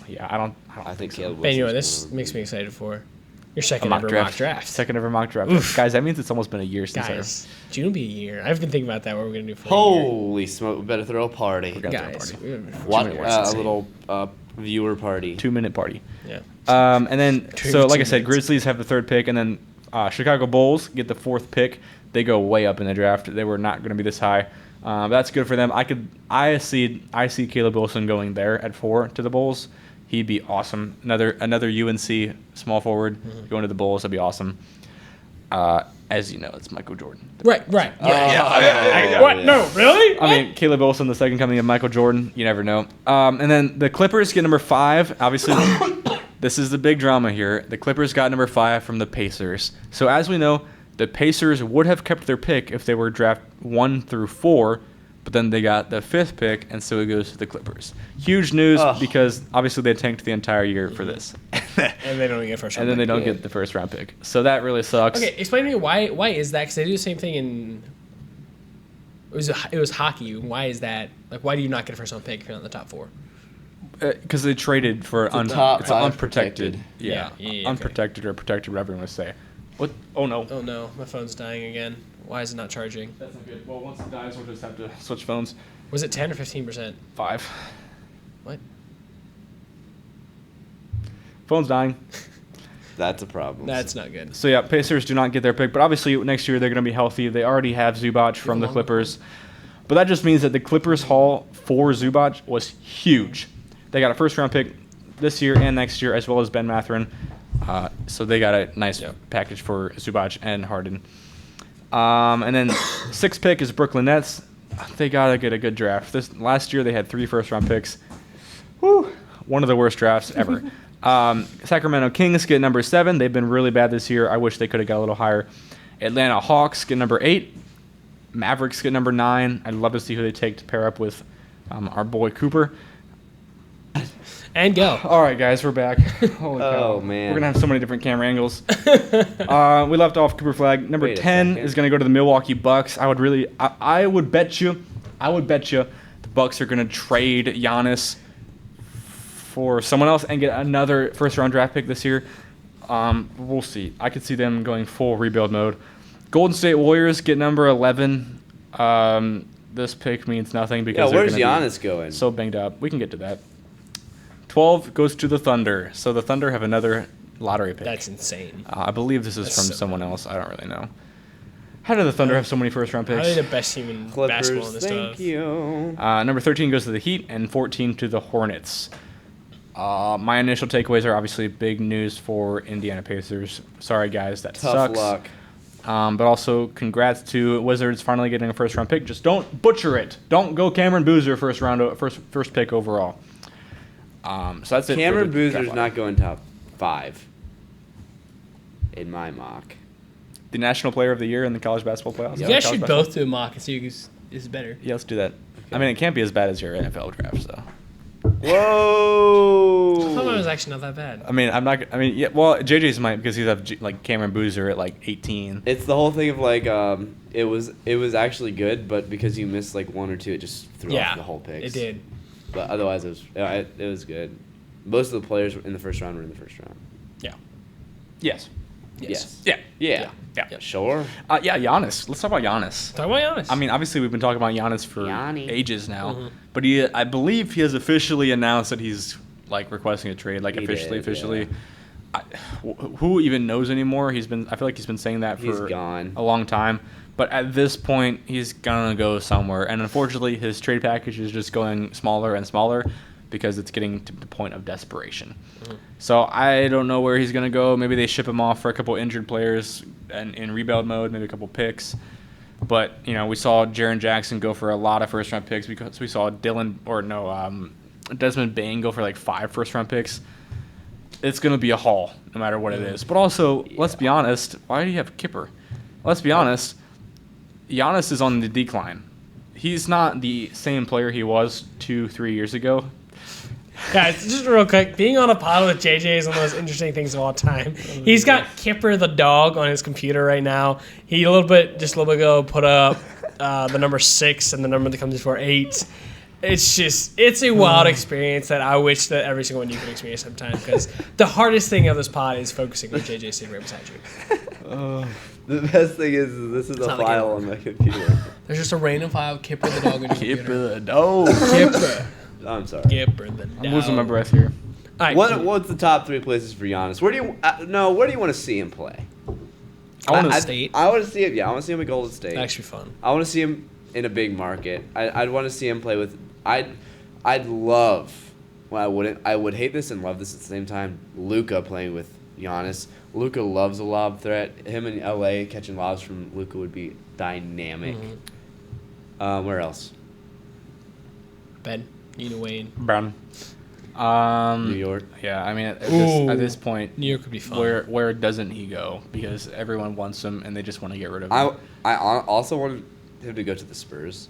Yeah, I don't I think so. Caleb Ben, you know Wilson's what this going makes me excited for? Your A second ever mock draft. Second ever mock draft. Guys, that means it's almost been a year since Guys, June will be a year. I've been thinking about that. What we're going to do for a Holy smoke! We better throw a party. We're gonna throw a Guys, party. we haven't- What, too many words to a say. little viewer party. 2-minute party. Yeah. And then, Two so like I said, minutes. Grizzlies have the 3rd pick, and then Chicago Bulls get the 4th pick. They go way up in the draft. They were not going to be this high. That's good for them. I see Caleb Wilson going there at 4 to the Bulls. He'd be awesome. Another UNC small forward going to the Bulls. That'd be awesome. As you know, it's Michael Jordan. Right. What? No, really? I mean, Caleb Wilson, the second coming of Michael Jordan. You never know. And then the Clippers get number 5. Obviously, this is the big drama here. The Clippers got number 5 from the Pacers. So as we know, the Pacers would have kept their pick if they were draft 1 through 4, but then they got the 5th pick, and so it goes to the Clippers. Huge news because obviously they tanked the entire year for this. And they don't get first round and then they don't get the first round pick. So that really sucks. Okay, explain to me why is that? Because they do the same thing in. It was hockey. Why is that? Like, why do you not get a first round pick if you're not in the top 4? Because they traded for it's unprotected. unprotected. Yeah, unprotected or protected, whatever you want to say. What? Oh no. Oh no, my phone's dying again. Why is it not charging? That's not good. Well, once it dies, we'll just have to switch phones. Was it 10 or 15%? 5. What? Phone's dying. That's a problem. That's not good. So yeah, Pacers do not get their pick, but obviously next year they're going to be healthy. They already have Zubac from the Clippers, but that just means that the Clippers' haul for Zubac was huge. They got a first-round pick this year and next year, as well as Ben Mathurin. So they got a nice package for Zubac and Harden. And then 6th pick is Brooklyn Nets. They got to get a good draft. Last year they had 3 first-round picks. Whew, one of the worst drafts ever. Sacramento Kings get number 7. They've been really bad this year. I wish they could have got a little higher. Atlanta Hawks get number 8. Mavericks get number 9. I'd love to see who they take to pair up with our boy Cooper. And go. All right, guys, we're back. Holy cow. Oh, man. We're going to have so many different camera angles. We left off Cooper Flag. Number 10 is going to go to the Milwaukee Bucks. I would bet you the Bucks are going to trade Giannis for someone else and get another first-round draft pick this year. We'll see. I could see them going full rebuild mode. Golden State Warriors get number 11. This pick means nothing because where's Giannis going? So banged up. We can get to that. 12 goes to the Thunder. So the Thunder have another lottery pick. That's insane. I believe this is from someone else. I don't really know. How do the Thunder have so many first-round picks? How are they the best team in basketball in this stuff? Thank you. Number 13 goes to the Heat, and 14 to the Hornets. My initial takeaways are obviously big news for Indiana Pacers. Sorry, guys, that sucks. Tough luck. But also, congrats to Wizards finally getting a first-round pick. Just don't butcher it. Don't go Cameron Boozer first pick overall. So that's it. Cameron Boozer's not going top 5 in my mock. The National Player of the Year in the college basketball playoffs. You guys should both do a mock and see who's is better. Yeah, let's do that. Okay. I mean, it can't be as bad as your NFL draft, so. Whoa! I thought mine was actually not that bad. Well, JJ's might because he's have like Cameron Boozer at like 18. It's the whole thing of like it was actually good, but because you missed like 1 or 2, it just threw off the whole picks. It did. But otherwise, it was good. Most of the players in the first round were in the first round. Yeah. Yes. Yeah. Sure. Giannis. Let's talk about Giannis. Talk about Giannis. I mean, obviously we've been talking about Giannis for ages now, but I believe he has officially announced that he's like requesting a trade, like officially. Yeah. Who even knows anymore? I feel like he's been saying that for a long time. But at this point, he's gonna go somewhere, and unfortunately, his trade package is just going smaller and smaller because it's getting to the point of desperation. So I don't know where he's gonna go. Maybe they ship him off for a couple injured players and in rebuild mode, maybe a couple picks. But we saw Jaren Jackson go for a lot of first round picks because we saw Desmond Bane go for like 5 first round picks. It's gonna be a haul no matter what it is. But also, let's be honest. Why do you have Kipper? Let's be honest. Giannis is on the decline. He's not the same player he was 2-3 years ago. Guys, just real quick, being on a pod with JJ is one of the most interesting things of all time. He's got Kipper the dog on his computer right now. He a little bit ago put up the number 6 and the number that comes before 8. It's a wild experience that I wish that every single one of you could experience sometime, because the hardest thing of this pod is focusing on JJ sitting right beside you. The best thing is this is a file on my computer. There's just a random file of Kipper the dog on your computer. Kipper the dog. Kipper. I'm sorry. Kipper the dog. I'm losing my breath here. All right, what's the top 3 places for Giannis? Where do you want to see him play? State. I want to see him. Yeah, I want to see him at Golden State. That'd actually be fun. I want to see him in a big market. I'd want to see him play with. I'd love well, I would hate this and love this at the same time. Luka playing with Giannis. Luka loves a lob threat. Him in LA catching lobs from Luka would be dynamic. Where else? Ben, you know Wayne. Brown. New York. Yeah, I mean, at this point, New York would be fun. Where doesn't he go? Because everyone wants him, and they just want to get rid of him. I also wanted him to go to the Spurs.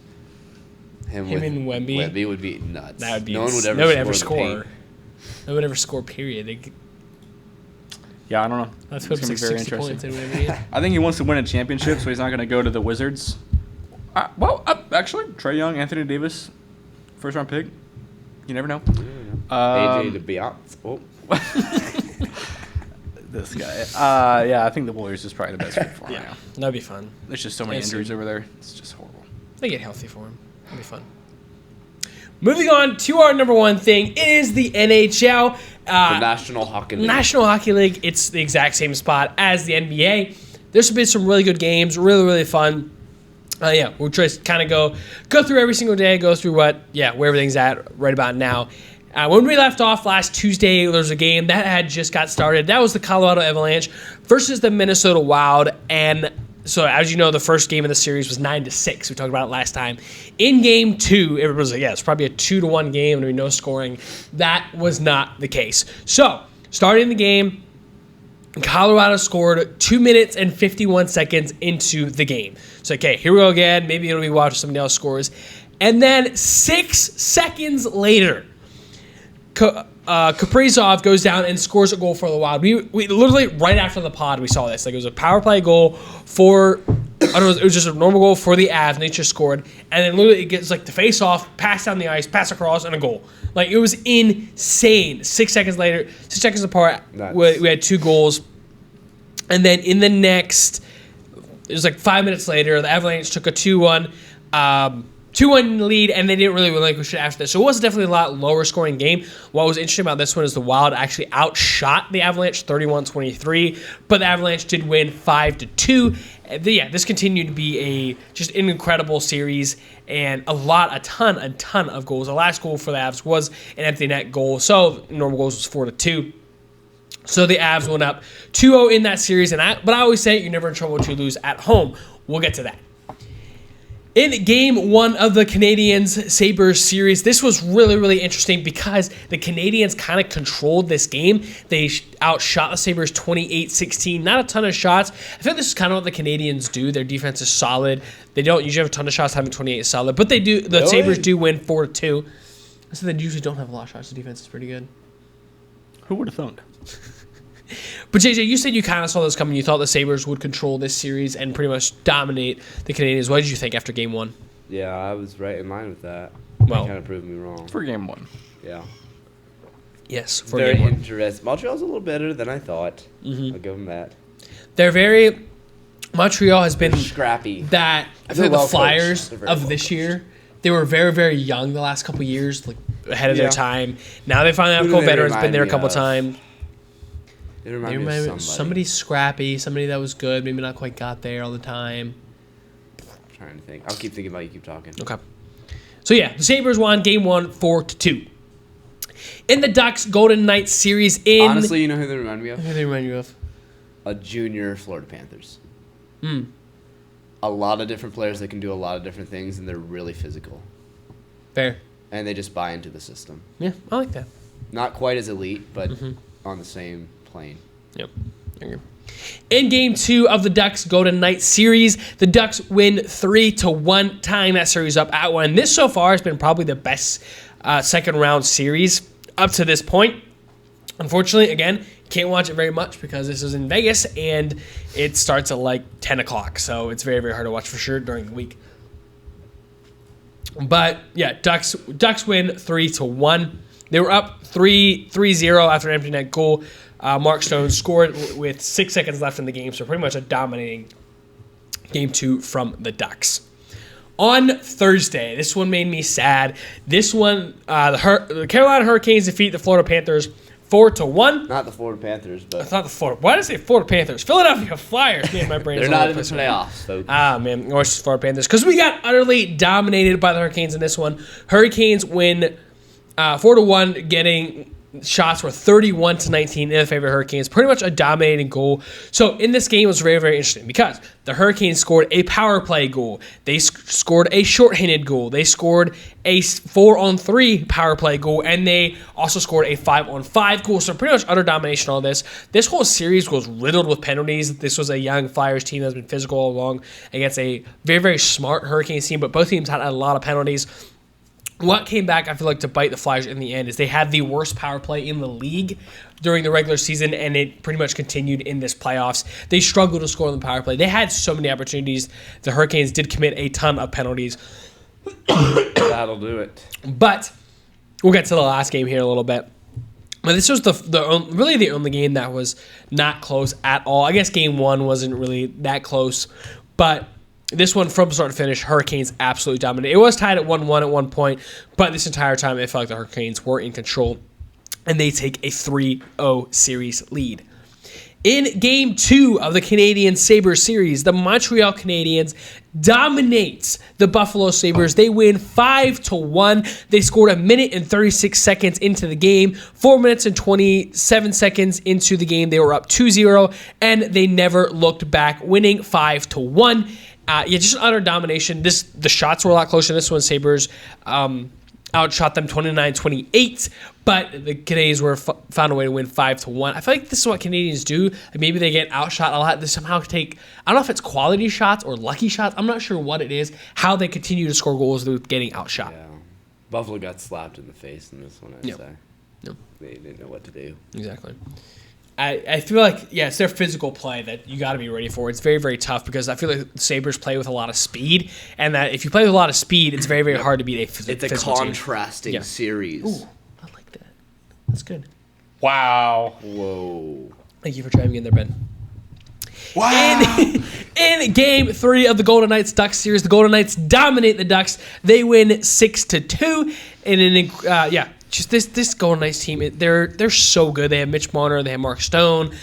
Him and Wemby? Wemby would be nuts. That would be no one would ever score. No one would ever score, period. Yeah, I don't know. Let's It's put gonna be very 60 points in interesting. Wemby. I think he wants to win a championship, so he's not going to go to the Wizards. Actually, Trae Young, Anthony Davis, first round pick. You never know. AJ to Beyonce. Oh. This guy. Yeah, I think the Warriors is probably the best fit for him right now. That'd be fun. There's just so many injuries over there. It's just horrible. They get healthy for him. That'd be fun. Moving on to our number one thing, it is the NHL. The National Hockey League. National Hockey League. It's the exact same spot as the NBA. There's been some really good games, really, really fun. We'll just kind of go through every single day, go through where everything's at right about now. When we left off last Tuesday, there was a game that had just got started. That was the Colorado Avalanche versus the Minnesota Wild. And so, as you know, the first game of the series was 9-6. We talked about it last time. In game 2, everybody was like, it's probably a 2-1 game. There'd be no scoring. That was not the case. So, starting the game, Colorado scored 2 minutes and 51 seconds into the game. So, okay, here we go again. Maybe it'll be watched somebody else scores. And then 6 seconds later, Kaprizov goes down and scores a goal for the Wild. We literally, right after the pod, we saw this. Like, it was a power play goal for, it was just a normal goal for the Avs, and they just scored. And then literally it gets like the face off, pass down the ice, pass across, and a goal. Like, it was insane. 6 seconds later, 6 seconds apart, we had 2 goals. And then in the next, it was like 5 minutes later, the Avalanche took a 2-1 lead, and they didn't really relinquish it after that. So it was definitely a lot lower scoring game. What was interesting about this one is the Wild actually outshot the Avalanche 31-23, but the Avalanche did win 5-2. This continued to be just an incredible series, and a ton of goals. The last goal for the Avs was an empty net goal, so normal goals was 4-2. So the Avs went up 2-0 in that series, but I always say you're never in trouble to lose at home. We'll get to that. In game 1 of the Canadiens-Sabres series, this was really, really interesting because the Canadiens kind of controlled this game. They outshot the Sabres 28-16. Not a ton of shots. I feel like this is kind of what the Canadiens do. Their defense is solid. They don't usually have a ton of shots, having 28 is solid. But they do. The Sabres do win 4-2. So they usually don't have a lot of shots. The defense is pretty good. Who would have thunk? But JJ, you said you kind of saw this coming. You thought the Sabres would control this series and pretty much dominate the Canadiens. What did you think after game 1? Yeah, I was right in line with that. Well, kind of proved me wrong. For game 1. Yeah. Yes, for very game 1. interesting. Montreal's a little better than I thought. I'll give them that. Montreal has been scrappy. I feel like the Flyers of this year, they were very, very young the last couple of years, like ahead of their time. Now they finally have a couple veterans, been there a couple times. They remind me of somebody scrappy, somebody that was good, maybe not quite got there all the time. I'm trying to think. I'll keep thinking about you. Keep talking. Okay. So the Sabres won game 1 4-2. In the Ducks Golden Knights series honestly, you know who they remind me of? Who they remind you of? A junior Florida Panthers. A lot of different players that can do a lot of different things, and they're really physical. Fair. And they just buy into the system. Yeah, I like that. Not quite as elite, but on the same plane. Yep. I agree. In game 2 of the Ducks Golden Knights series, the Ducks win 3-1, tying that series up at 1. This so far has been probably the best second round series up to this point. Unfortunately, again, can't watch it very much because this is in Vegas and it starts at like 10 o'clock. So it's very, very hard to watch for sure during the week. But yeah, Ducks win 3-1. They were up 3-0 after an empty net goal. Mark Stone scored with 6 seconds left in the game, so pretty much a dominating game 2 from the Ducks. On Thursday, this one made me sad. This one, the Carolina Hurricanes defeat the Florida Panthers 4-1. Not the Florida Panthers, but... I thought the Florida... Why did I say Florida Panthers? Philadelphia Flyers. Man, my brain's they're not in the playoffs, folks. Man. Or Florida Panthers. Because we got utterly dominated by the Hurricanes in this one. Hurricanes win 4-1, getting shots were 31-19 in the favor of Hurricanes. Pretty much a dominating goal. So in this game, it was very, very interesting because the Hurricanes scored a power play goal. They scored a shorthanded goal. They scored a 4-on-3 power play goal, and they also scored a 5-on-5 goal. So pretty much utter domination on this. This whole series was riddled with penalties. This was a young Flyers team that's been physical all along against a very, very smart Hurricanes team, but both teams had a lot of penalties. What came back, I feel like, to bite the Flyers in the end is they had the worst power play in the league during the regular season, and it pretty much continued in this playoffs. They struggled to score on the power play. They had so many opportunities. The Hurricanes did commit a ton of penalties. That'll do it. But we'll get to the last game here in a little bit. But this was really the only game that was not close at all. I guess game one wasn't really that close, but this one, from start to finish, Hurricanes absolutely dominated. It was tied at 1-1 at one point, but this entire time, it felt like the Hurricanes were in control, and they take a 3-0 series lead. In Game 2 of the Canadian Sabres series, the Montreal Canadiens dominates the Buffalo Sabres. They win 5-1. They scored 1 minute and 36 seconds into the game. 4 minutes and 27 seconds into the game, they were up 2-0, and they never looked back, winning 5-1. Just utter domination. The shots were a lot closer. This one, Sabres outshot them 29-28, but the Canadiens found a way to win 5-1. I feel like this is what Canadians do. Like maybe they get outshot a lot. They somehow take, I don't know if it's quality shots or lucky shots. I'm not sure what it is, how they continue to score goals with getting outshot. Yeah. Buffalo got slapped in the face in this one, I'd say. Yep. They didn't know what to do. Exactly. I feel like, it's their physical play that you got to be ready for. It's very, very tough because I feel like the Sabres play with a lot of speed, and that if you play with a lot of speed, it's very, very hard to beat a physical team. It's a contrasting series. Ooh, I like that. That's good. Wow. Whoa. Thank you for chiming in there, Ben. Wow. In Game 3 of the Golden Knights Ducks series, the Golden Knights dominate the Ducks. They win 6-2. Just this Golden Knights team, they're so good. They have Mitch Marner, they have Mark Stone.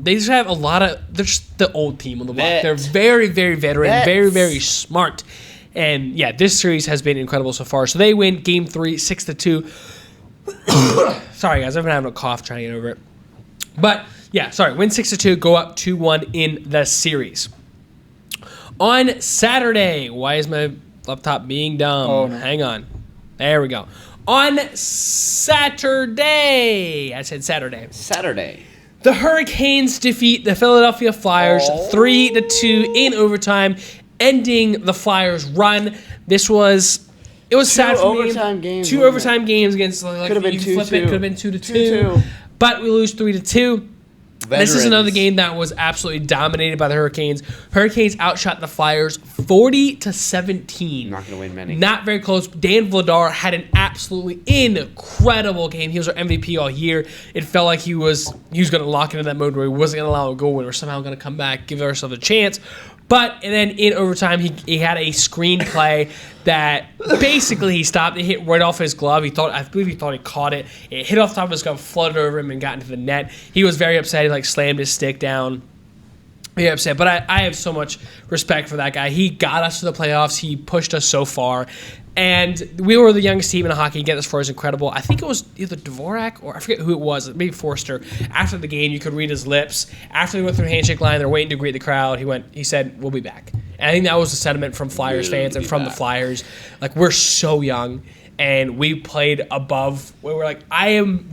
They just have they're just the old team on the block. They're very, very veteran, very, very smart. And this series has been incredible so far. So they win Game 3, 6-2. Sorry, guys, I've been having a cough trying to get over it. But win 6-2, go up 2-1 in the series. On Saturday, why is my laptop being dumb? Oh, no. Hang on. There we go. On Saturday, the Hurricanes defeat the Philadelphia Flyers 3-2 in overtime, ending the Flyers' run. It was sad for me. Two overtime games against could have been 2-2. Could have been 2-2. But we lose 3-2. This is another game that was absolutely dominated by the Hurricanes. Hurricanes outshot the Flyers 40-17. Not going to win many. Not very close. Dan Vladar had an absolutely incredible game. He was our MVP all year. It felt like he was going to lock into that mode where he wasn't going to allow a goal, and we're somehow going to come back, give ourselves a chance. And then in overtime, he had a screenplay that basically he stopped. It hit right off his glove. I believe he thought he caught it. It hit off the top of his glove, floated over him, and got into the net. He was very upset. He slammed his stick down. Very upset. But I have so much respect for that guy. He got us to the playoffs. He pushed us so far. And we were the youngest team in hockey. Get this far is incredible. I think it was either Dvorak or I forget who it was. Maybe Forster. After the game, you could read his lips. After they went through the handshake line, they're waiting to greet the crowd. He said, "We'll be back." And I think that was the sentiment from Flyers fans and from the Flyers. We're so young, and we played above. We were I'm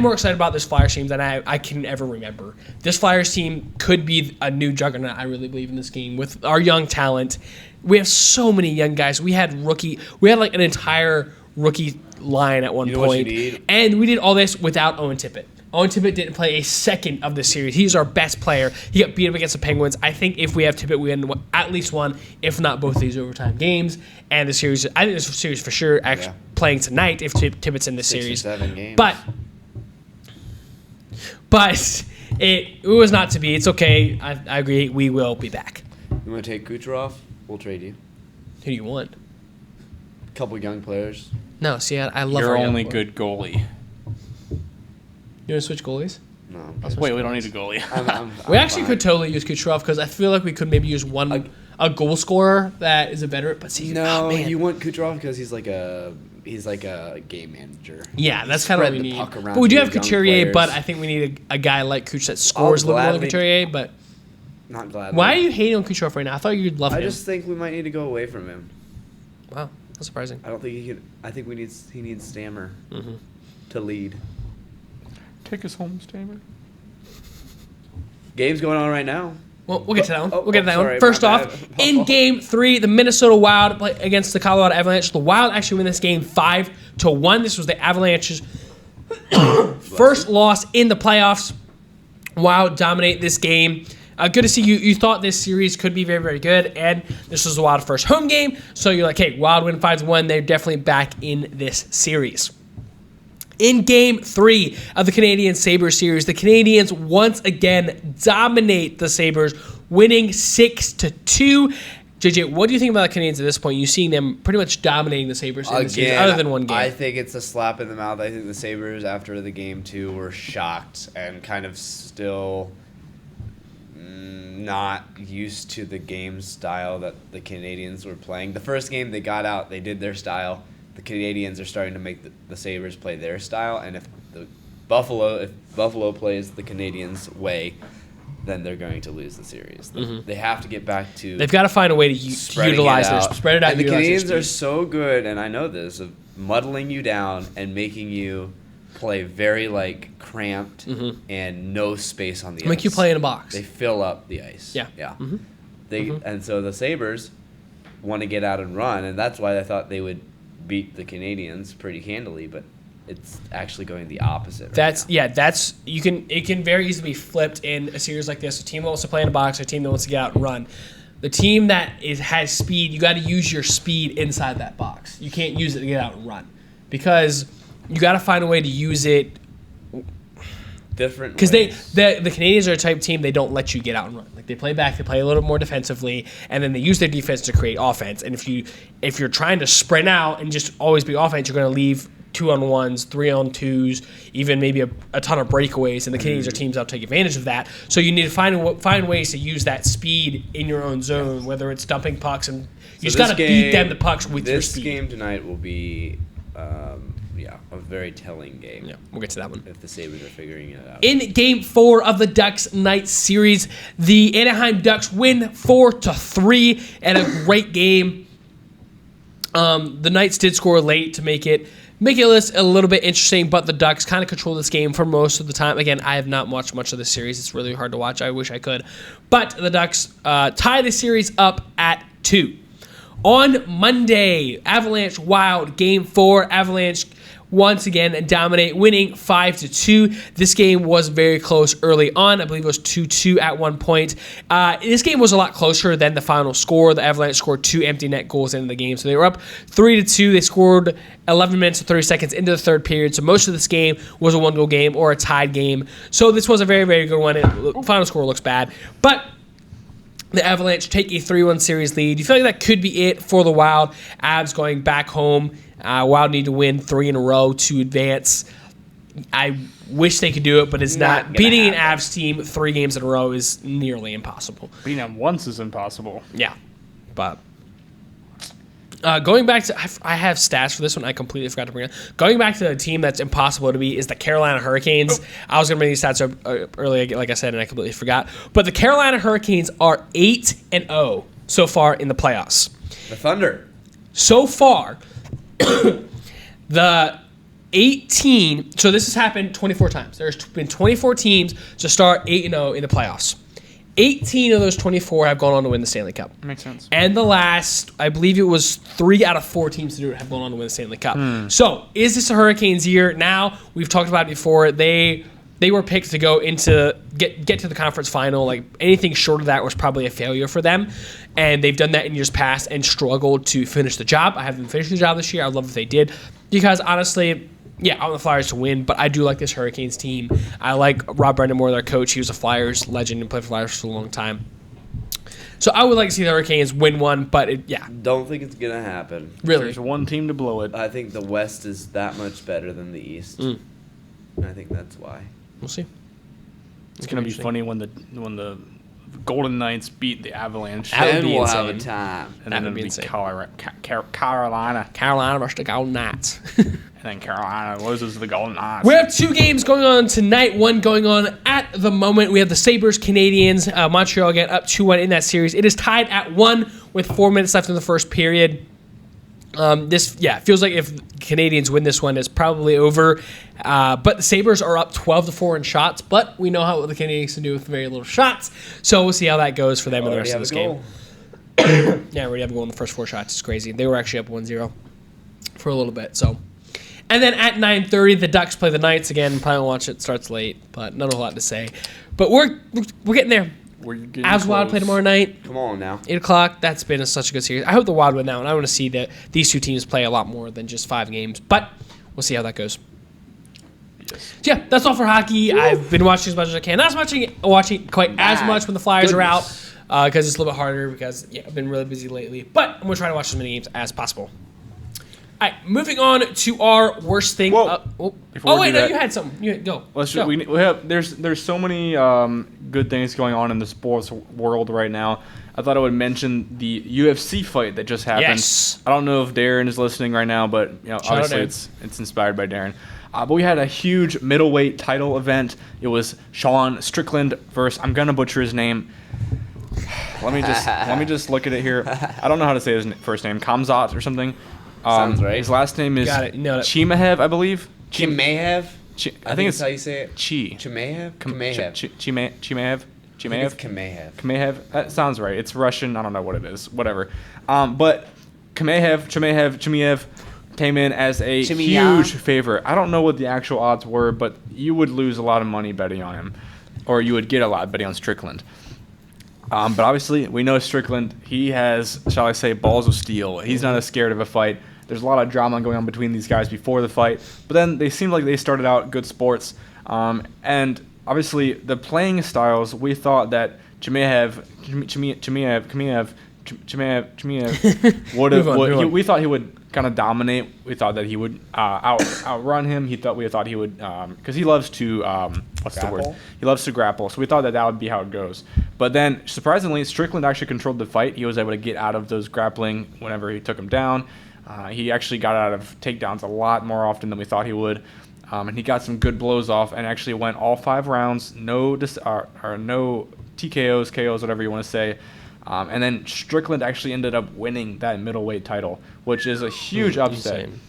more excited about this Flyers team than I can ever remember. This Flyers team could be a new juggernaut. I really believe in this game with our young talent. We have so many young guys. We had an entire rookie line at one point. And we did all this without Owen Tippett. Owen Tippett didn't play a second of this series. He's our best player. He got beat up against the Penguins. I think if we have Tippett, we win at least one, if not both of these overtime games. And the series, I think this series for sure actually playing tonight if Tippett's in this series. 6 or 7 games. But it was not to be. It's okay. I agree. We will be back. You want to take Kucherov? We'll trade you. Who do you want? A couple young players. No, see, I love Your our only young good goalie. You want to switch goalies? No. Wait, we don't need a goalie. We actually could totally use Kucherov because I feel like we could maybe use a goal scorer that is a veteran. But see, you want Kucherov because he's like a He's like a game manager. Yeah, that's kind of what we need. But we do have Couturier, but I think we need a guy like Kuch that scores a little more than Couturier. But not glad. Why are you hating on Kucherov right now? I thought you'd love him. I just think we might need to go away from him. Wow, that's surprising. I don't think he can. I think he needs Stammer to lead. Take us home, Stammer. Game's going on right now. Well, we'll get to that one. We'll get to that sorry, one. First off, in Game 3, the Minnesota Wild play against the Colorado Avalanche. The Wild actually win this game 5-1. This was the Avalanche's first loss in the playoffs. Wild dominate this game. Good to see you. You thought this series could be very, very good, and this was the Wild first home game. So you're like, hey, Wild win 5-1. They're definitely back in this series. In Game 3 of the Canadiens Sabres series, the Canadiens once again dominate the Sabres, winning 6-2. JJ, what do you think about the Canadiens at this point? You're seeing them pretty much dominating the Sabres in the series, other than one game. I think it's a slap in the mouth. I think the Sabres, after the Game 2, were shocked and kind of still not used to the game style that the Canadiens were playing. The first game they got out, they did their style. The Canadiens are starting to make the Sabres play their style, and if Buffalo plays the Canadiens' way, then they're going to lose the series. They have to get back to. They've got to find a way to utilize their spread it out. And the Canadiens are so good, and I know this, of muddling you down and making you play very cramped and no space on the ice. Make you play in a box. They fill up the ice. Yeah. And so the Sabres want to get out and run, and that's why I thought they would beat the Canadiens pretty handily, but it's actually going the opposite. It can very easily be flipped in a series like this. A team that wants to play in a box, or a team that wants to get out and run. The team that has speed, you got to use your speed inside that box. You can't use it to get out and run, because you got to find a way to use it different. Because the Canadiens are a type of team, they don't let you get out and run. They play back, they play a little bit more defensively, and then they use their defense to create offense. And if you're trying to sprint out and just always be offense, you're going to leave 2-on-1s, 3-on-2s, even maybe a ton of breakaways. And the Canadiens are teams that'll take advantage of that. So you need to find ways to use that speed in your own zone, whether it's dumping pucks, and you just got to beat them the pucks with your speed. This game tonight will be a very telling game. Yeah, we'll get to that one. If the Sabres are figuring it out. In Game 4 of the Ducks-Knights series, the Anaheim Ducks win 4-3 and a great game. The Knights did score late to make it a little bit interesting, but the Ducks kind of control this game for most of the time. Again, I have not watched much of this series. It's really hard to watch. I wish I could. But the Ducks tie the series up at 2. On Monday, Avalanche Wild, Game 4. Avalanche once again dominate, winning 5-2. This game was very close early on. I believe it was 2-2 at one point. This game was a lot closer than the final score. The Avalanche scored 2 empty net goals into the game, so they were up 3-2. They scored 11 minutes and 30 seconds into the third period, so most of this game was a one-goal game or a tied game. So this was a very, very good one. The final score looks bad, but the Avalanche take a 3-1 series lead. You feel like that could be it for the Wild. Avs going back home. Wild need to win 3 in a row to advance. I wish they could do it, but it's not. Beating an Avs team 3 games in a row is nearly impossible. Beating them once is impossible. Yeah, but going back to, I have stats for this one. I completely forgot to bring it up. Going back to the team that's impossible to beat is the Carolina Hurricanes. I was going to bring these stats up earlier, like I said, and I completely forgot. But the Carolina Hurricanes are 8-0 so far in the playoffs. The Thunder. So far, the 18. So this has happened 24 times. There's been 24 teams to start 8-0 in the playoffs. 18 of those 24 have gone on to win the Stanley Cup. Makes sense. And the last, I believe it was 3 out of 4 teams to do it have gone on to win the Stanley Cup. So, is this a Hurricanes year? Now, we've talked about it before. They were picked to go into get to the conference final. Like anything short of that was probably a failure for them. And they've done that in years past and struggled to finish the job. I have them finish the job this year. I'd love if they did. Because honestly, yeah, I want the Flyers to win, but I do like this Hurricanes team. I like Rob Brendamore, their coach. He was a Flyers legend and played for Flyers for a long time. So I would like to see the Hurricanes win one, but Don't think it's going to happen. Really? There's one team to blow it. I think the West is that much better than the East. And I think that's why. We'll see. It's going to be funny when the Golden Knights beat the Avalanche. That would And be we'll have a insane. time. And That then would it'll be be insane. Carolina. Carolina versus the Golden Knights. And then Carolina loses to the Golden Knights. We have 2 games going on tonight. One going on at the moment. We have the Sabres, Canadians. Montreal again up 2-1 in that series. It is tied at 1 with 4 minutes left in the first period. Feels like if Canadians win this one, it's probably over. But the Sabres are up 12-4 in shots. But we know how the Canadians can do with very little shots. So we'll see how that goes for them in the rest of this game. Yeah, already have a goal in the first 4 shots. It's crazy. They were actually up 1-0 for a little bit. So. And then at 9:30, the Ducks play the Knights again. Probably won't watch it. It starts late, but not a whole lot to say. But we're getting there. We're getting Avs Wild close. play tomorrow night. Come on now. 8 o'clock. That's been such a good series. I hope the Wild win now, and I want to see that these 2 teams play a lot more than just 5 games. But we'll see how that goes. Yes. So yeah, that's all for hockey. I've been watching as much as I can. Not watching quite as much when the Flyers are out because it's a little bit harder because I've been really busy lately. But I'm going to try to watch as many games as possible. All right, moving on to our worst thing. Whoa. Before we wait, do no, that- you had something. Go. Let's Go. we have there's so many good things going on in the sports world right now. I thought I would mention the UFC fight that just happened. Yes. I don't know if Darren is listening right now, but out obviously Darren. it's inspired by Darren. But we had a huge middleweight title event. It was Sean Strickland versus, I'm gonna butcher his name. Let me just look at it here. I don't know how to say his first name. Kamzat or something. Sounds right. His last name is Got it. Nailed it. Chimaev, I believe. Chimaev? I think it's how you say it. Chi. Chimaev? Chimaev. Chimaev. I think it's Chimaev. Kamehev. That sounds right. It's Russian. I don't know what it is. Whatever. But Chimaev came in as a huge favorite. I don't know what the actual odds were, but you would lose a lot of money betting on him, or you would get a lot betting on Strickland. But obviously, we know Strickland. He has, shall I say, balls of steel. He's not as scared of a fight. There's a lot of drama going on between these guys before the fight, but then they seemed like they started out good sports. And obviously, the playing styles, we thought that Chimaev Move on. we thought he would kind of dominate. We thought that he would outrun him. We thought he would because he loves to what's the word? Grapple? He loves to grapple. So we thought that would be how it goes. But then surprisingly, Strickland actually controlled the fight. He was able to get out of those grappling whenever he took him down. He actually got out of takedowns a lot more often than we thought he would. And he got some good blows off and actually went all 5 rounds, no TKOs, KOs, whatever you want to say. And then Strickland actually ended up winning that middleweight title, which is a huge upset. insane.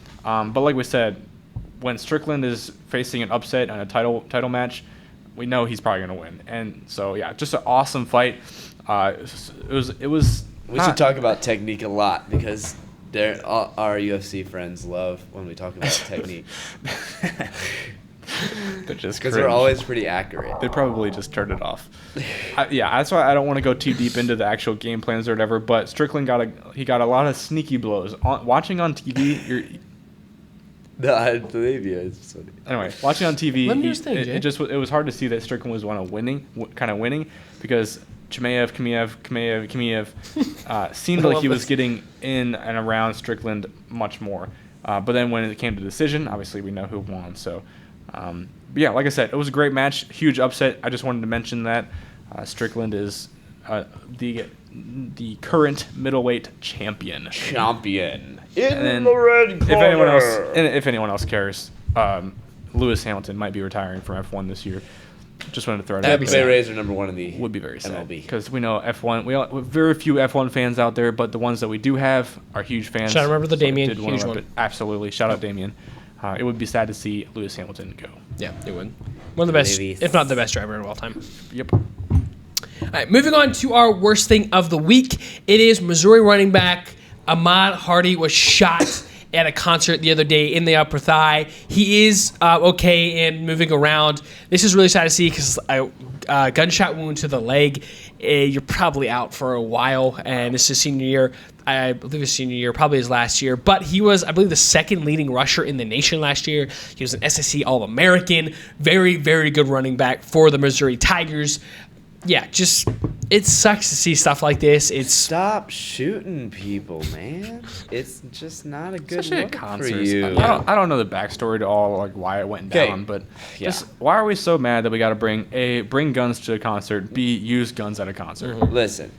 But like we said, when Strickland is facing an upset on a title match, we know he's probably going to win. And so, yeah, just an awesome fight. It was. We should talk about technique a lot because our UFC friends love when we talk about technique. They're just Because we're cringe. always pretty accurate. They probably just turned it off. That's why I don't want to go too deep into the actual game plans or whatever. But Strickland got a lot of sneaky blows. Watching on TV, No, I believe you. It's funny. anyway, watching on TV, Let me just think, Jay. it was hard to see that Strickland was winning because Chimaev seemed like he was getting in and around Strickland much more. But then when it came to decision, obviously we know who won. So. But yeah, like I said, it was a great match, huge upset. I just wanted to mention that Strickland is the current middleweight champion. Champion. And then the red if anyone else cares, Lewis Hamilton might be retiring from F1 this year. Just wanted to throw it out Tampa Bay there. Rays are number 1 in the Would be very sad MLB. because we know F1. We have very few F1 fans out there, but the ones that we do have are huge fans. Shout out, remember the So I Damien, did wanna huge rep one. it. Absolutely, shout out Damien. It would be sad to see Lewis Hamilton go. Yeah, it would. One of the best, Ladies. if not the best driver of all time. Yep. All right, moving on to our worst thing of the week. It is Missouri running back Ahmad Hardy was shot at a concert the other day in the upper thigh. He is okay and moving around. This is really sad to see because a gunshot wound to the leg. You're probably out for a while, and this is senior year. I believe his senior year, probably his last year. But he was, I believe, the second leading rusher in the nation last year. He was an SEC All-American. Very, very good running back for the Missouri Tigers. yeah, just it sucks to see stuff like this. Stop shooting people, man. It's just not a good Especially look at for concerts. you. I don't know the backstory to all like why it went down, but just why are we so mad that we got to bring guns to a concert, B, use guns at a concert? Listen,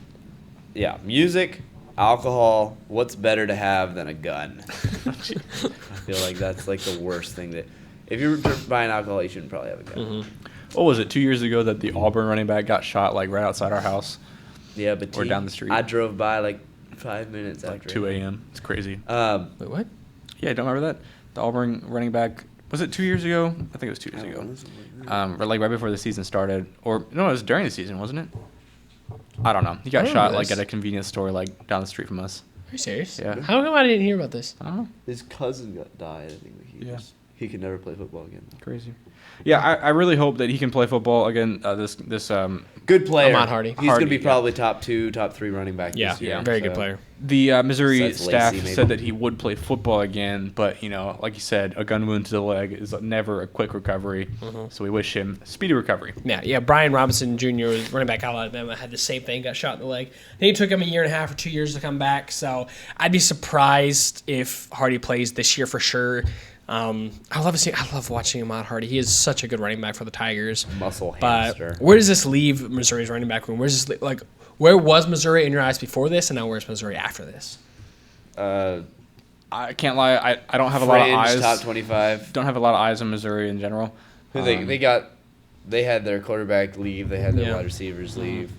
yeah, music, alcohol. What's better to have than a gun? I feel like that's like the worst thing that. If you're buying alcohol, you shouldn't probably have a gun. What was it, 2 years ago that the Auburn running back got shot like right outside our house? Yeah, but or down the street. I drove by like 5 minutes Like after 2 a.m. It's crazy. Wait, what? Yeah, don't remember that? The Auburn running back, was it 2 years ago? I think it was 2 years ago. Like right before the season started. Or, no, it was during the season, wasn't it? I don't know. He got shot like at a convenience store like down the street from us. Are you serious? Yeah. How come I didn't hear about this? I don't know. His cousin died. I think he could never play football again. Crazy. Yeah, I really hope that he can play football again. Good player. Ahmad Hardy. He's going to be probably top 2, top 3 running back this year. Very good player. The Missouri Besides staff Lacey, maybe. said that he would play football again, but, you know, like you said, a gun wound to the leg is never a quick recovery. So we wish him speedy recovery. Yeah. Brian Robinson Jr., running back out of Alabama, had the same thing, got shot in the leg. I think it took him 1.5 years or 2 years to come back, so I'd be surprised if Hardy plays this year for sure. I love watching Ahmad Hardy. He is such a good running back for the Tigers. Muscle But hamster. where does this leave Missouri's running back room? Where was Missouri in your eyes before this, and now where's Missouri after this? I can't lie. I don't have a lot of eyes. Top 25. Don't have a lot of eyes on Missouri in general. They had their quarterback leave. They had their wide receivers leave.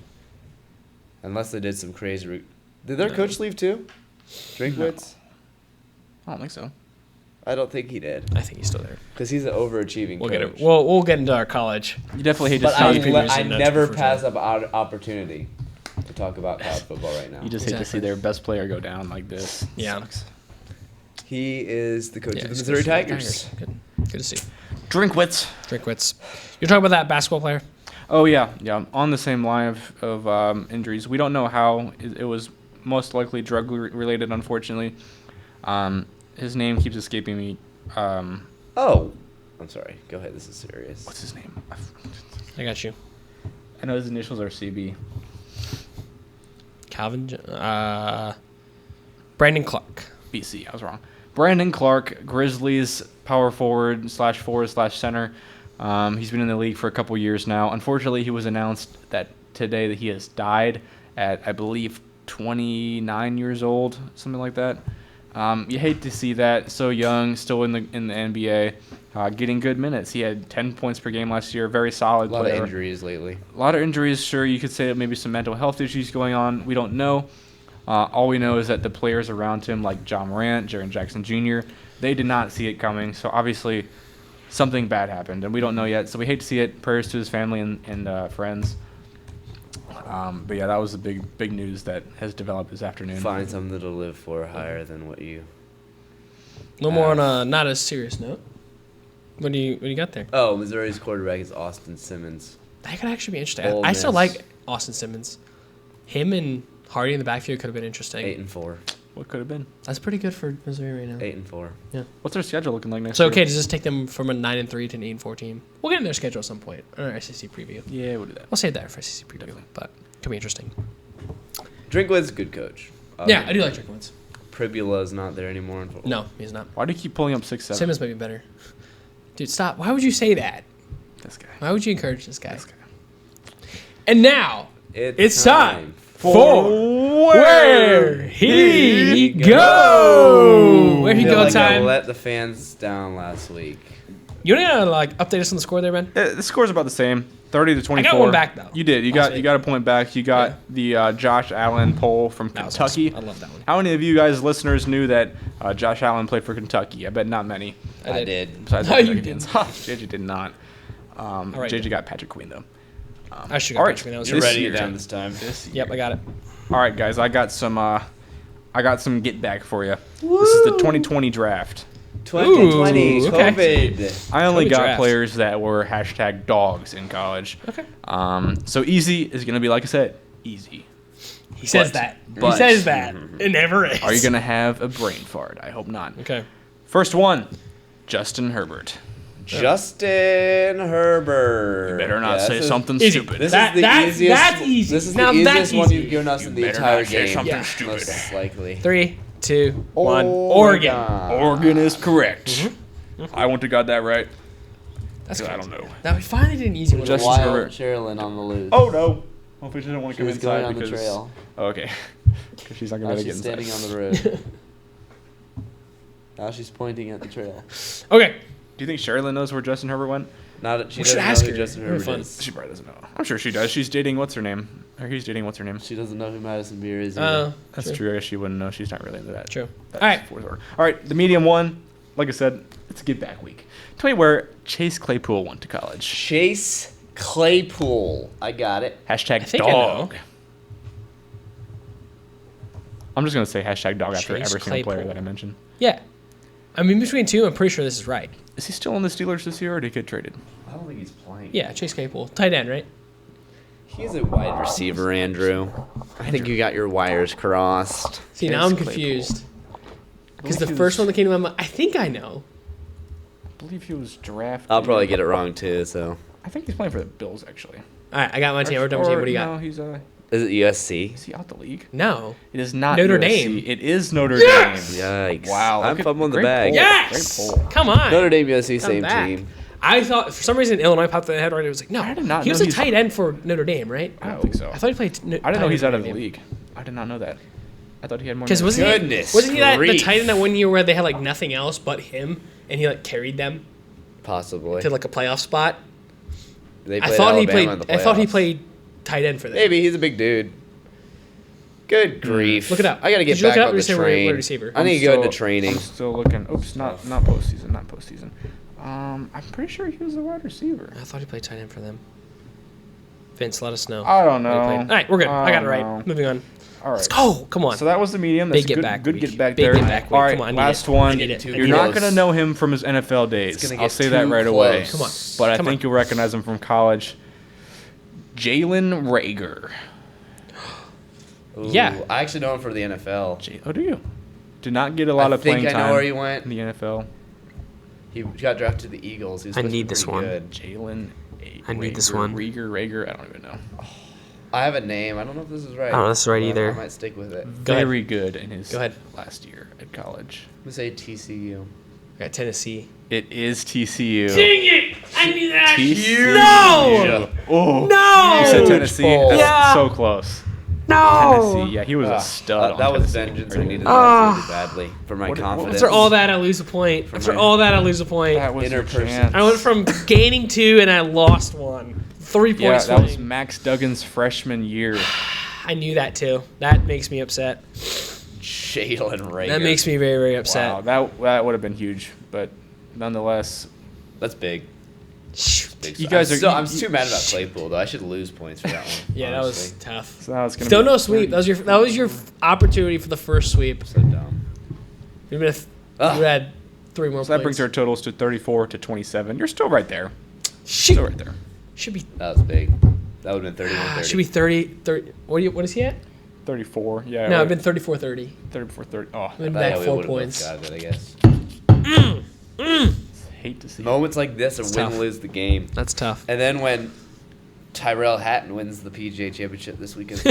Unless they did some crazy. Did their coach leave too? Drinkwitz? I don't think so. I don't think he did. I think he's still there. Because he's an overachieving We'll coach. get it. We'll get into our college. You definitely hate to But see. I never pass up opportunity to talk about college football right now. You just hate to see their best player go down like this. Yeah. Sucks. He is the coach of the he's Missouri coach of the Tigers. Good to see. Drinkwitz. You're talking about that basketball player? Oh, yeah. On the same line of injuries. We don't know how. It was most likely drug-related, unfortunately. His name keeps escaping me. I'm sorry. Go ahead. This is serious. What's his name? I got you. I know his initials are CB. Brandon Clark. BC. I was wrong. Brandon Clark, Grizzlies power forward / center. He's been in the league for a couple years now. Unfortunately, he was announced that today that he has died at, I believe, 29 years old, something like that. You hate to see that, so young, still in the NBA, getting good minutes. He had 10 points per game last year, very solid player. A lot of injuries lately. A lot of injuries, sure. You could say that maybe some mental health issues going on. We don't know. All we know is that the players around him, like John Morant, Jaren Jackson Jr., they did not see it coming. So obviously something bad happened, and we don't know yet. So we hate to see it. Prayers to his family and friends. But yeah, that was the big news that has developed this afternoon. Find something to live for higher than what you. No more on a not as serious note. What do you got there? Oh, Missouri's quarterback is Austin Simmons. That could actually be interesting. Ole I still Miss. like Austin Simmons. Him and Hardy in the backfield could have been interesting. 8-4. What could have been? That's pretty good for Missouri right now. 8-4. Yeah. What's their schedule looking like next So year? okay, does this take them from a 9-3 to an 8-4 team? We'll get in their schedule at some point. Or our SEC preview. Yeah, we'll do that. We'll save that for SEC preview, but could be interesting. Drinkwitz, good coach. Yeah, I do like Drinkwitz. Pribula's not there anymore. No, he's not. Why do you keep pulling up 6'7"? Simmons might be better. Dude, stop. Why would you say that? This guy. Why would you encourage this guy? And now, it's time For Where He Go. Where He Go time. Let the fans down last week. You want to update us on the score there, Ben? The score's about the same, 30-24. I got one back, though. You did. You got a point back. You got the Josh Allen poll from That was Kentucky. awesome. I love that one. How many of you guys, listeners, knew that Josh Allen played for Kentucky? I bet not many. I did. Besides No, the you Kentuckians. JJ did not. right, JJ then. got Patrick Queen, though. I should all go. right. Patrick. That was You're This ready year. down this time. Yep, I got it. All right, guys. I got some get back for you. This is the 2020 draft. 2020, Ooh, okay. COVID. I only COVID got draft. players that were #dogs in college. Okay. So easy is going to be, like I said, easy. He says But- that. He but- says that. It never is. Are you going to have a brain fart? I hope not. Okay. First one, Justin Herbert. Justin Herbert. You better not say something easy. stupid. This That's easiest. That's easy. This is Now the that's easiest one easy. you've given us You in the better entire not say game. something stupid. Most likely. 3, 2, 1. Oh Oregon. my God. Oregon is correct. I want to got that right. That's I crazy. don't know. Now we finally did an easy one. Justin Wild Herbert. Sherilyn on the loose. Oh no! Hopefully she didn't want to She come was inside going on the because. trail. Oh, okay. Because she's not Now gonna be able she's to get standing inside. on the road. Now she's pointing at the trail. Okay. Do you think Sherilyn knows where Justin Herbert went? Not that she We should doesn't know ask who her. Justin That'd be Herbert fun. is. She probably doesn't know. I'm sure she does. She's dating what's her name? Or he's dating what's her name? She doesn't know who Madison Beer is either. That's true. I guess she wouldn't know. She's not really into that. True. That's All right. fourth order. All right. The medium one. Like I said, it's a give back week. Tell me where Chase Claypool went to college. Chase Claypool. I got it. Hashtag think I dog. know. I'm just gonna say hashtag dog after Chase every single player Claypool. that I mentioned. Yeah. I mean, between two, I'm pretty sure this is right. Is he still on the Steelers this year, or did he get traded? I don't think he's playing. Yeah, Chase Claypool. Tight end, right? He's a wide receiver, Andrew. I think you got your wires crossed. See, now I'm Chase confused. Because the believe he first was- one that came to my mind, I think I know. I believe he was drafted. I'll probably get it wrong too. So, I think he's playing for the Bills actually. All right, I got my team. We're done with you. What do you got? No, he's is it USC? is he out the league? No. It is not Notre USC. Dame. It is Notre Yes! Dame. Yikes! Wow, I'm look at- fumbling the great bag. pull. Yes! Great pull. Come on. Notre Dame, USC, Come same back. team. I thought, for some reason, Illinois popped in the head right. It was like, no. I did not he was know a he's- tight end for Notre Dame, right? I don't think so. I thought he played. I didn't know he's out of the league. I did not know that. I thought he had more. Because minutes. wasn't he that the grief. tight end that one year where they had like nothing else but him, and he like carried them Possibly. to like a playoff spot? They I played thought he Alabama played. in the I thought he playoffs. played tight end for them. Maybe he's a big dude. Good grief! Look it up. I gotta get Did you look back it up on or the say wide train. receiver? I need to go into training. I'm still looking. Oops, not postseason. Not postseason. I'm pretty sure he was the wide receiver. I thought he played tight end for them. Vince, let us know. I don't where he know. played. All right, we're good. I got it don't right. know. Moving on. All right. Let's go. Come on. So that was the medium. That's Big get good, back good week. get back Big there. get back week. All right, Come on, I need last it. one. I need it. I You're need not it. gonna know him from his NFL days. It's gonna I'll get say that too right away. close. Come on. But I Come think on. you'll recognize him from college. Jalen Rager. Ooh, Yeah. I actually know him for the NFL. Oh, do you? Did not get a lot I of playing think I time know where he went. in the NFL. He got drafted to the Eagles. He was I supposed to need be this pretty one. Good. Jalen. I need this Rager, one. Rager. I don't even know. I have a name. I don't know if this is right. I don't know if this is right but either. I might stick with it. Go ahead. Very good in his Go ahead. last year at college. I'm gonna say TCU. I got Tennessee. It is TCU. Dang it! I knew that. TCU. No! Oh. No! You said Huge Tennessee. pull. That's Yeah. so close. No! Tennessee. Yeah, he was a stud. That on was Tennessee. vengeance. I needed that Ah. really badly for my What- what- confidence. After all that, I lose a point. For After my- all that, I lose a point. That was your Interperson. chance. I went from gaining 2 and I lost 1. 3 Yeah, points. that was swing. Max Duggan's freshman year. I knew that too. That makes me upset. Jalen Rager. That makes me very, very upset. Wow, that would have been huge, but nonetheless, That's big. Shoot. Big You guys are- I'm too mad about Claypool though. I should lose points for that one. Yeah, that was honestly. tough. so now it's gonna Still be no sweep. That was your opportunity for the first sweep. So dumb. You would Ugh. had 3 more. So that brings points. our totals to 34 to 27. You're still right there. Shoot. Still right there. Should be. That was big. That would have been 31-30. Should be 30. What is he at? 34. Yeah. No, right. I've been 34-30. 34 30. Oh, I've been Yeah, back we 4 would've both points. got it, I guess. hate to see it. Moments like this are tough. win lose the game. That's tough. And then when Tyrell Hatton wins the PGA Championship this weekend.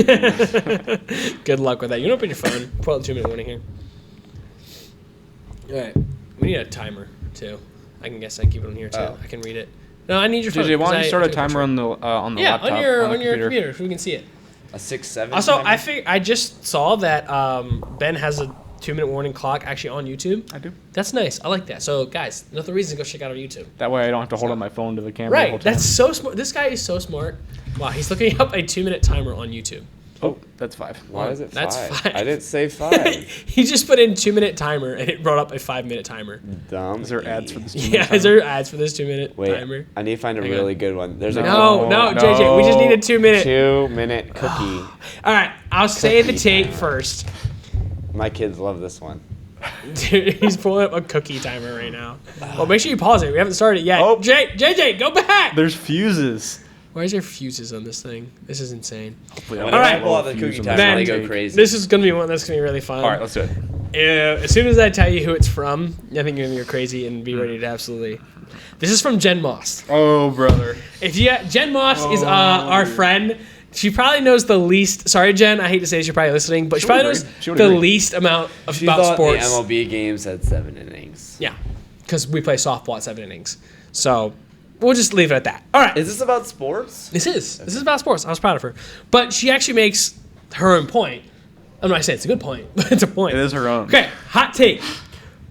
Good luck with that. You don't open your phone. Pull out the 2-minute warning here. All right. We need a timer too. I can guess I keep it on here too. Oh. I can read it. No, I need your phone. JJ, why don't you 'cause start a took picture. timer on the Yeah, laptop? on your the computer so we can see it. A 6-7. Also, timer? I just saw that Ben has a 2-minute warning clock actually on YouTube. I do. That's nice. I like that. So guys, another reason to go check out our YouTube. That way I don't have to hold up my phone to the camera the whole Right. time. That's so smart. This guy is so smart. Wow, he's looking up a 2-minute timer on YouTube. Oh, that's 5. Why is it 5? That's 5. I didn't say 5. He just put in 2-minute timer and it brought up a 5-minute timer. Dumb. Is there ads for this? Yeah, is there ads for this 2-minute Wait, timer? I need to find a Hang on. really good one. There's a No, JJ, we just need a 2-minute. 2-minute cookie. All right, I'll say the tape first. My kids love this one. Dude, he's pulling up a cookie timer right now. Well, make sure you pause it. We haven't started yet. Oh. JJ, go back. There's fuses. Why is there fuses on this thing? This is insane. When All I right. pull out the cookie timer, Ben, they go crazy. This is gonna be one that's gonna be really fun. All right, let's do it. As soon as I tell you who it's from, I think you're gonna go crazy and be ready to absolutely This is from Jen Moss. Oh, brother. Jen Moss is our friend. She probably knows the least. Sorry, Jen. I hate to say this, you're probably listening, but she probably knows the least amount about sports. The MLB games had 7 innings. Yeah, because we play softball at 7 innings. So we'll just leave it at that. All right. Is this about sports? This is. This is about sports. I was proud of her. But she actually makes her own point. I'm not saying it's a good point, but it's a point. It is her own. Okay, hot take.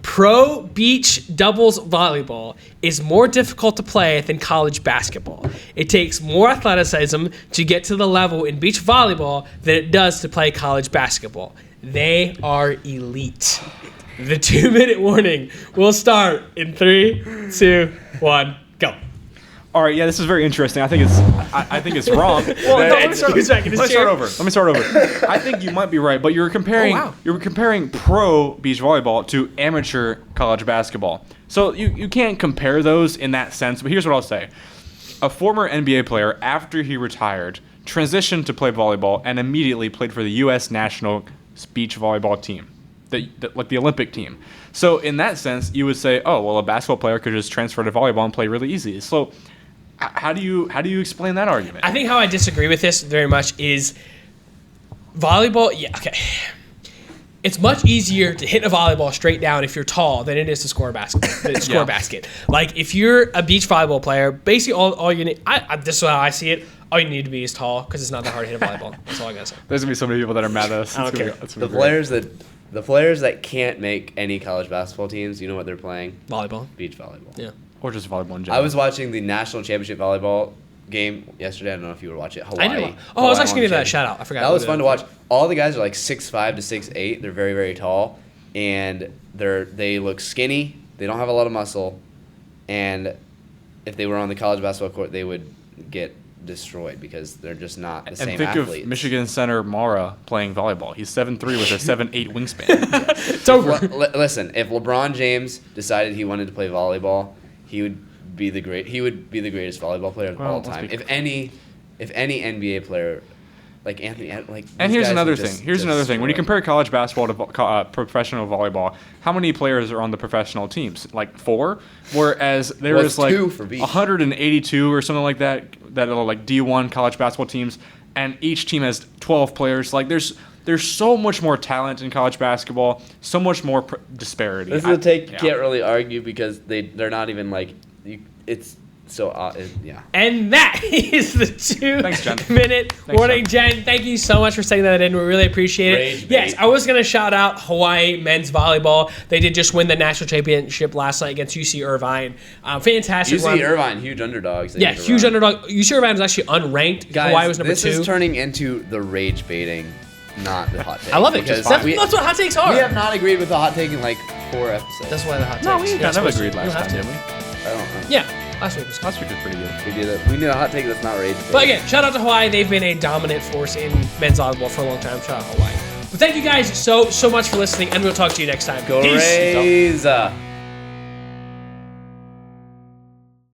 Pro beach doubles volleyball is more difficult to play than college basketball. It takes more athleticism to get to the level in beach volleyball than it does to play college basketball. They are elite. The 2-minute warning will start in 3, 2, 1, go. All right, yeah, this is very interesting. I think it's wrong. Well, no, let me start over. I think you might be right, but you're comparing pro beach volleyball to amateur college basketball. So you can't compare those in that sense. But here's what I'll say: a former NBA player, after he retired, transitioned to play volleyball and immediately played for the U.S. national beach volleyball team, like the Olympic team. So in that sense, you would say, oh well, a basketball player could just transfer to volleyball and play really easy. So how do you explain that argument? I think how I disagree with this very much is volleyball. Yeah, okay. It's much easier to hit a volleyball straight down if you're tall than it is to score a basket. Like if you're a beach volleyball player, basically all you need. This is how I see it. All you need to be is tall because it's not that hard to hit a volleyball. That's all I gotta say. There's gonna be so many people that are mad at us. I don't care. The players that can't make any college basketball teams, you know what they're playing? Volleyball. Beach volleyball. Yeah. Or just volleyball in general. I was watching the national championship volleyball game yesterday. I don't know if you were watching it. Hawaii. I did. I was actually going to give that a shout out. I forgot. That was fun to watch. All the guys are like 6'5" to 6'8". They're very, very tall, and they look skinny. They don't have a lot of muscle, and if they were on the college basketball court, they would get destroyed because they're just not the same athletes. And think of Michigan center Mara playing volleyball. He's 7'3" with a 7'8" wingspan. It's over. Listen, if LeBron James decided he wanted to play volleyball, he would be the greatest volleyball player of all time. If any NBA player, like Anthony, like. And here's another thing. When you compare college basketball to professional volleyball, how many players are on the professional teams? Like 4. Whereas there is like 182 or something like that are like D1 college basketball teams, and each team has 12 players. Like there's so much more talent in college basketball, so much more disparity. This is a take you can't really argue because they're not even like it's so yeah. And that is the 2-minute warning, Jen. Thank you so much for saying that in. We really appreciate it. Yes, I was gonna shout out Hawaii men's volleyball. They did just win the national championship last night against UC Irvine. Fantastic. UC Irvine, huge underdogs. Yeah, huge underdog. UC Irvine was actually unranked. Guys, Hawaii was number 2. This is turning into the rage baiting. Not the hot take. I love it. That's what hot takes are. We have not agreed with the hot take in like 4 episodes. That's why the hot takes. No, we kind of agreed last time, didn't we? I don't know. Yeah, last week was pretty good. We did it. We need a hot take that's not rage. But again, shout out to Hawaii. They've been a dominant force in men's volleyball for a long time. Shout out Hawaii. But thank you guys so much for listening, and we'll talk to you next time. Go Peace. Rays!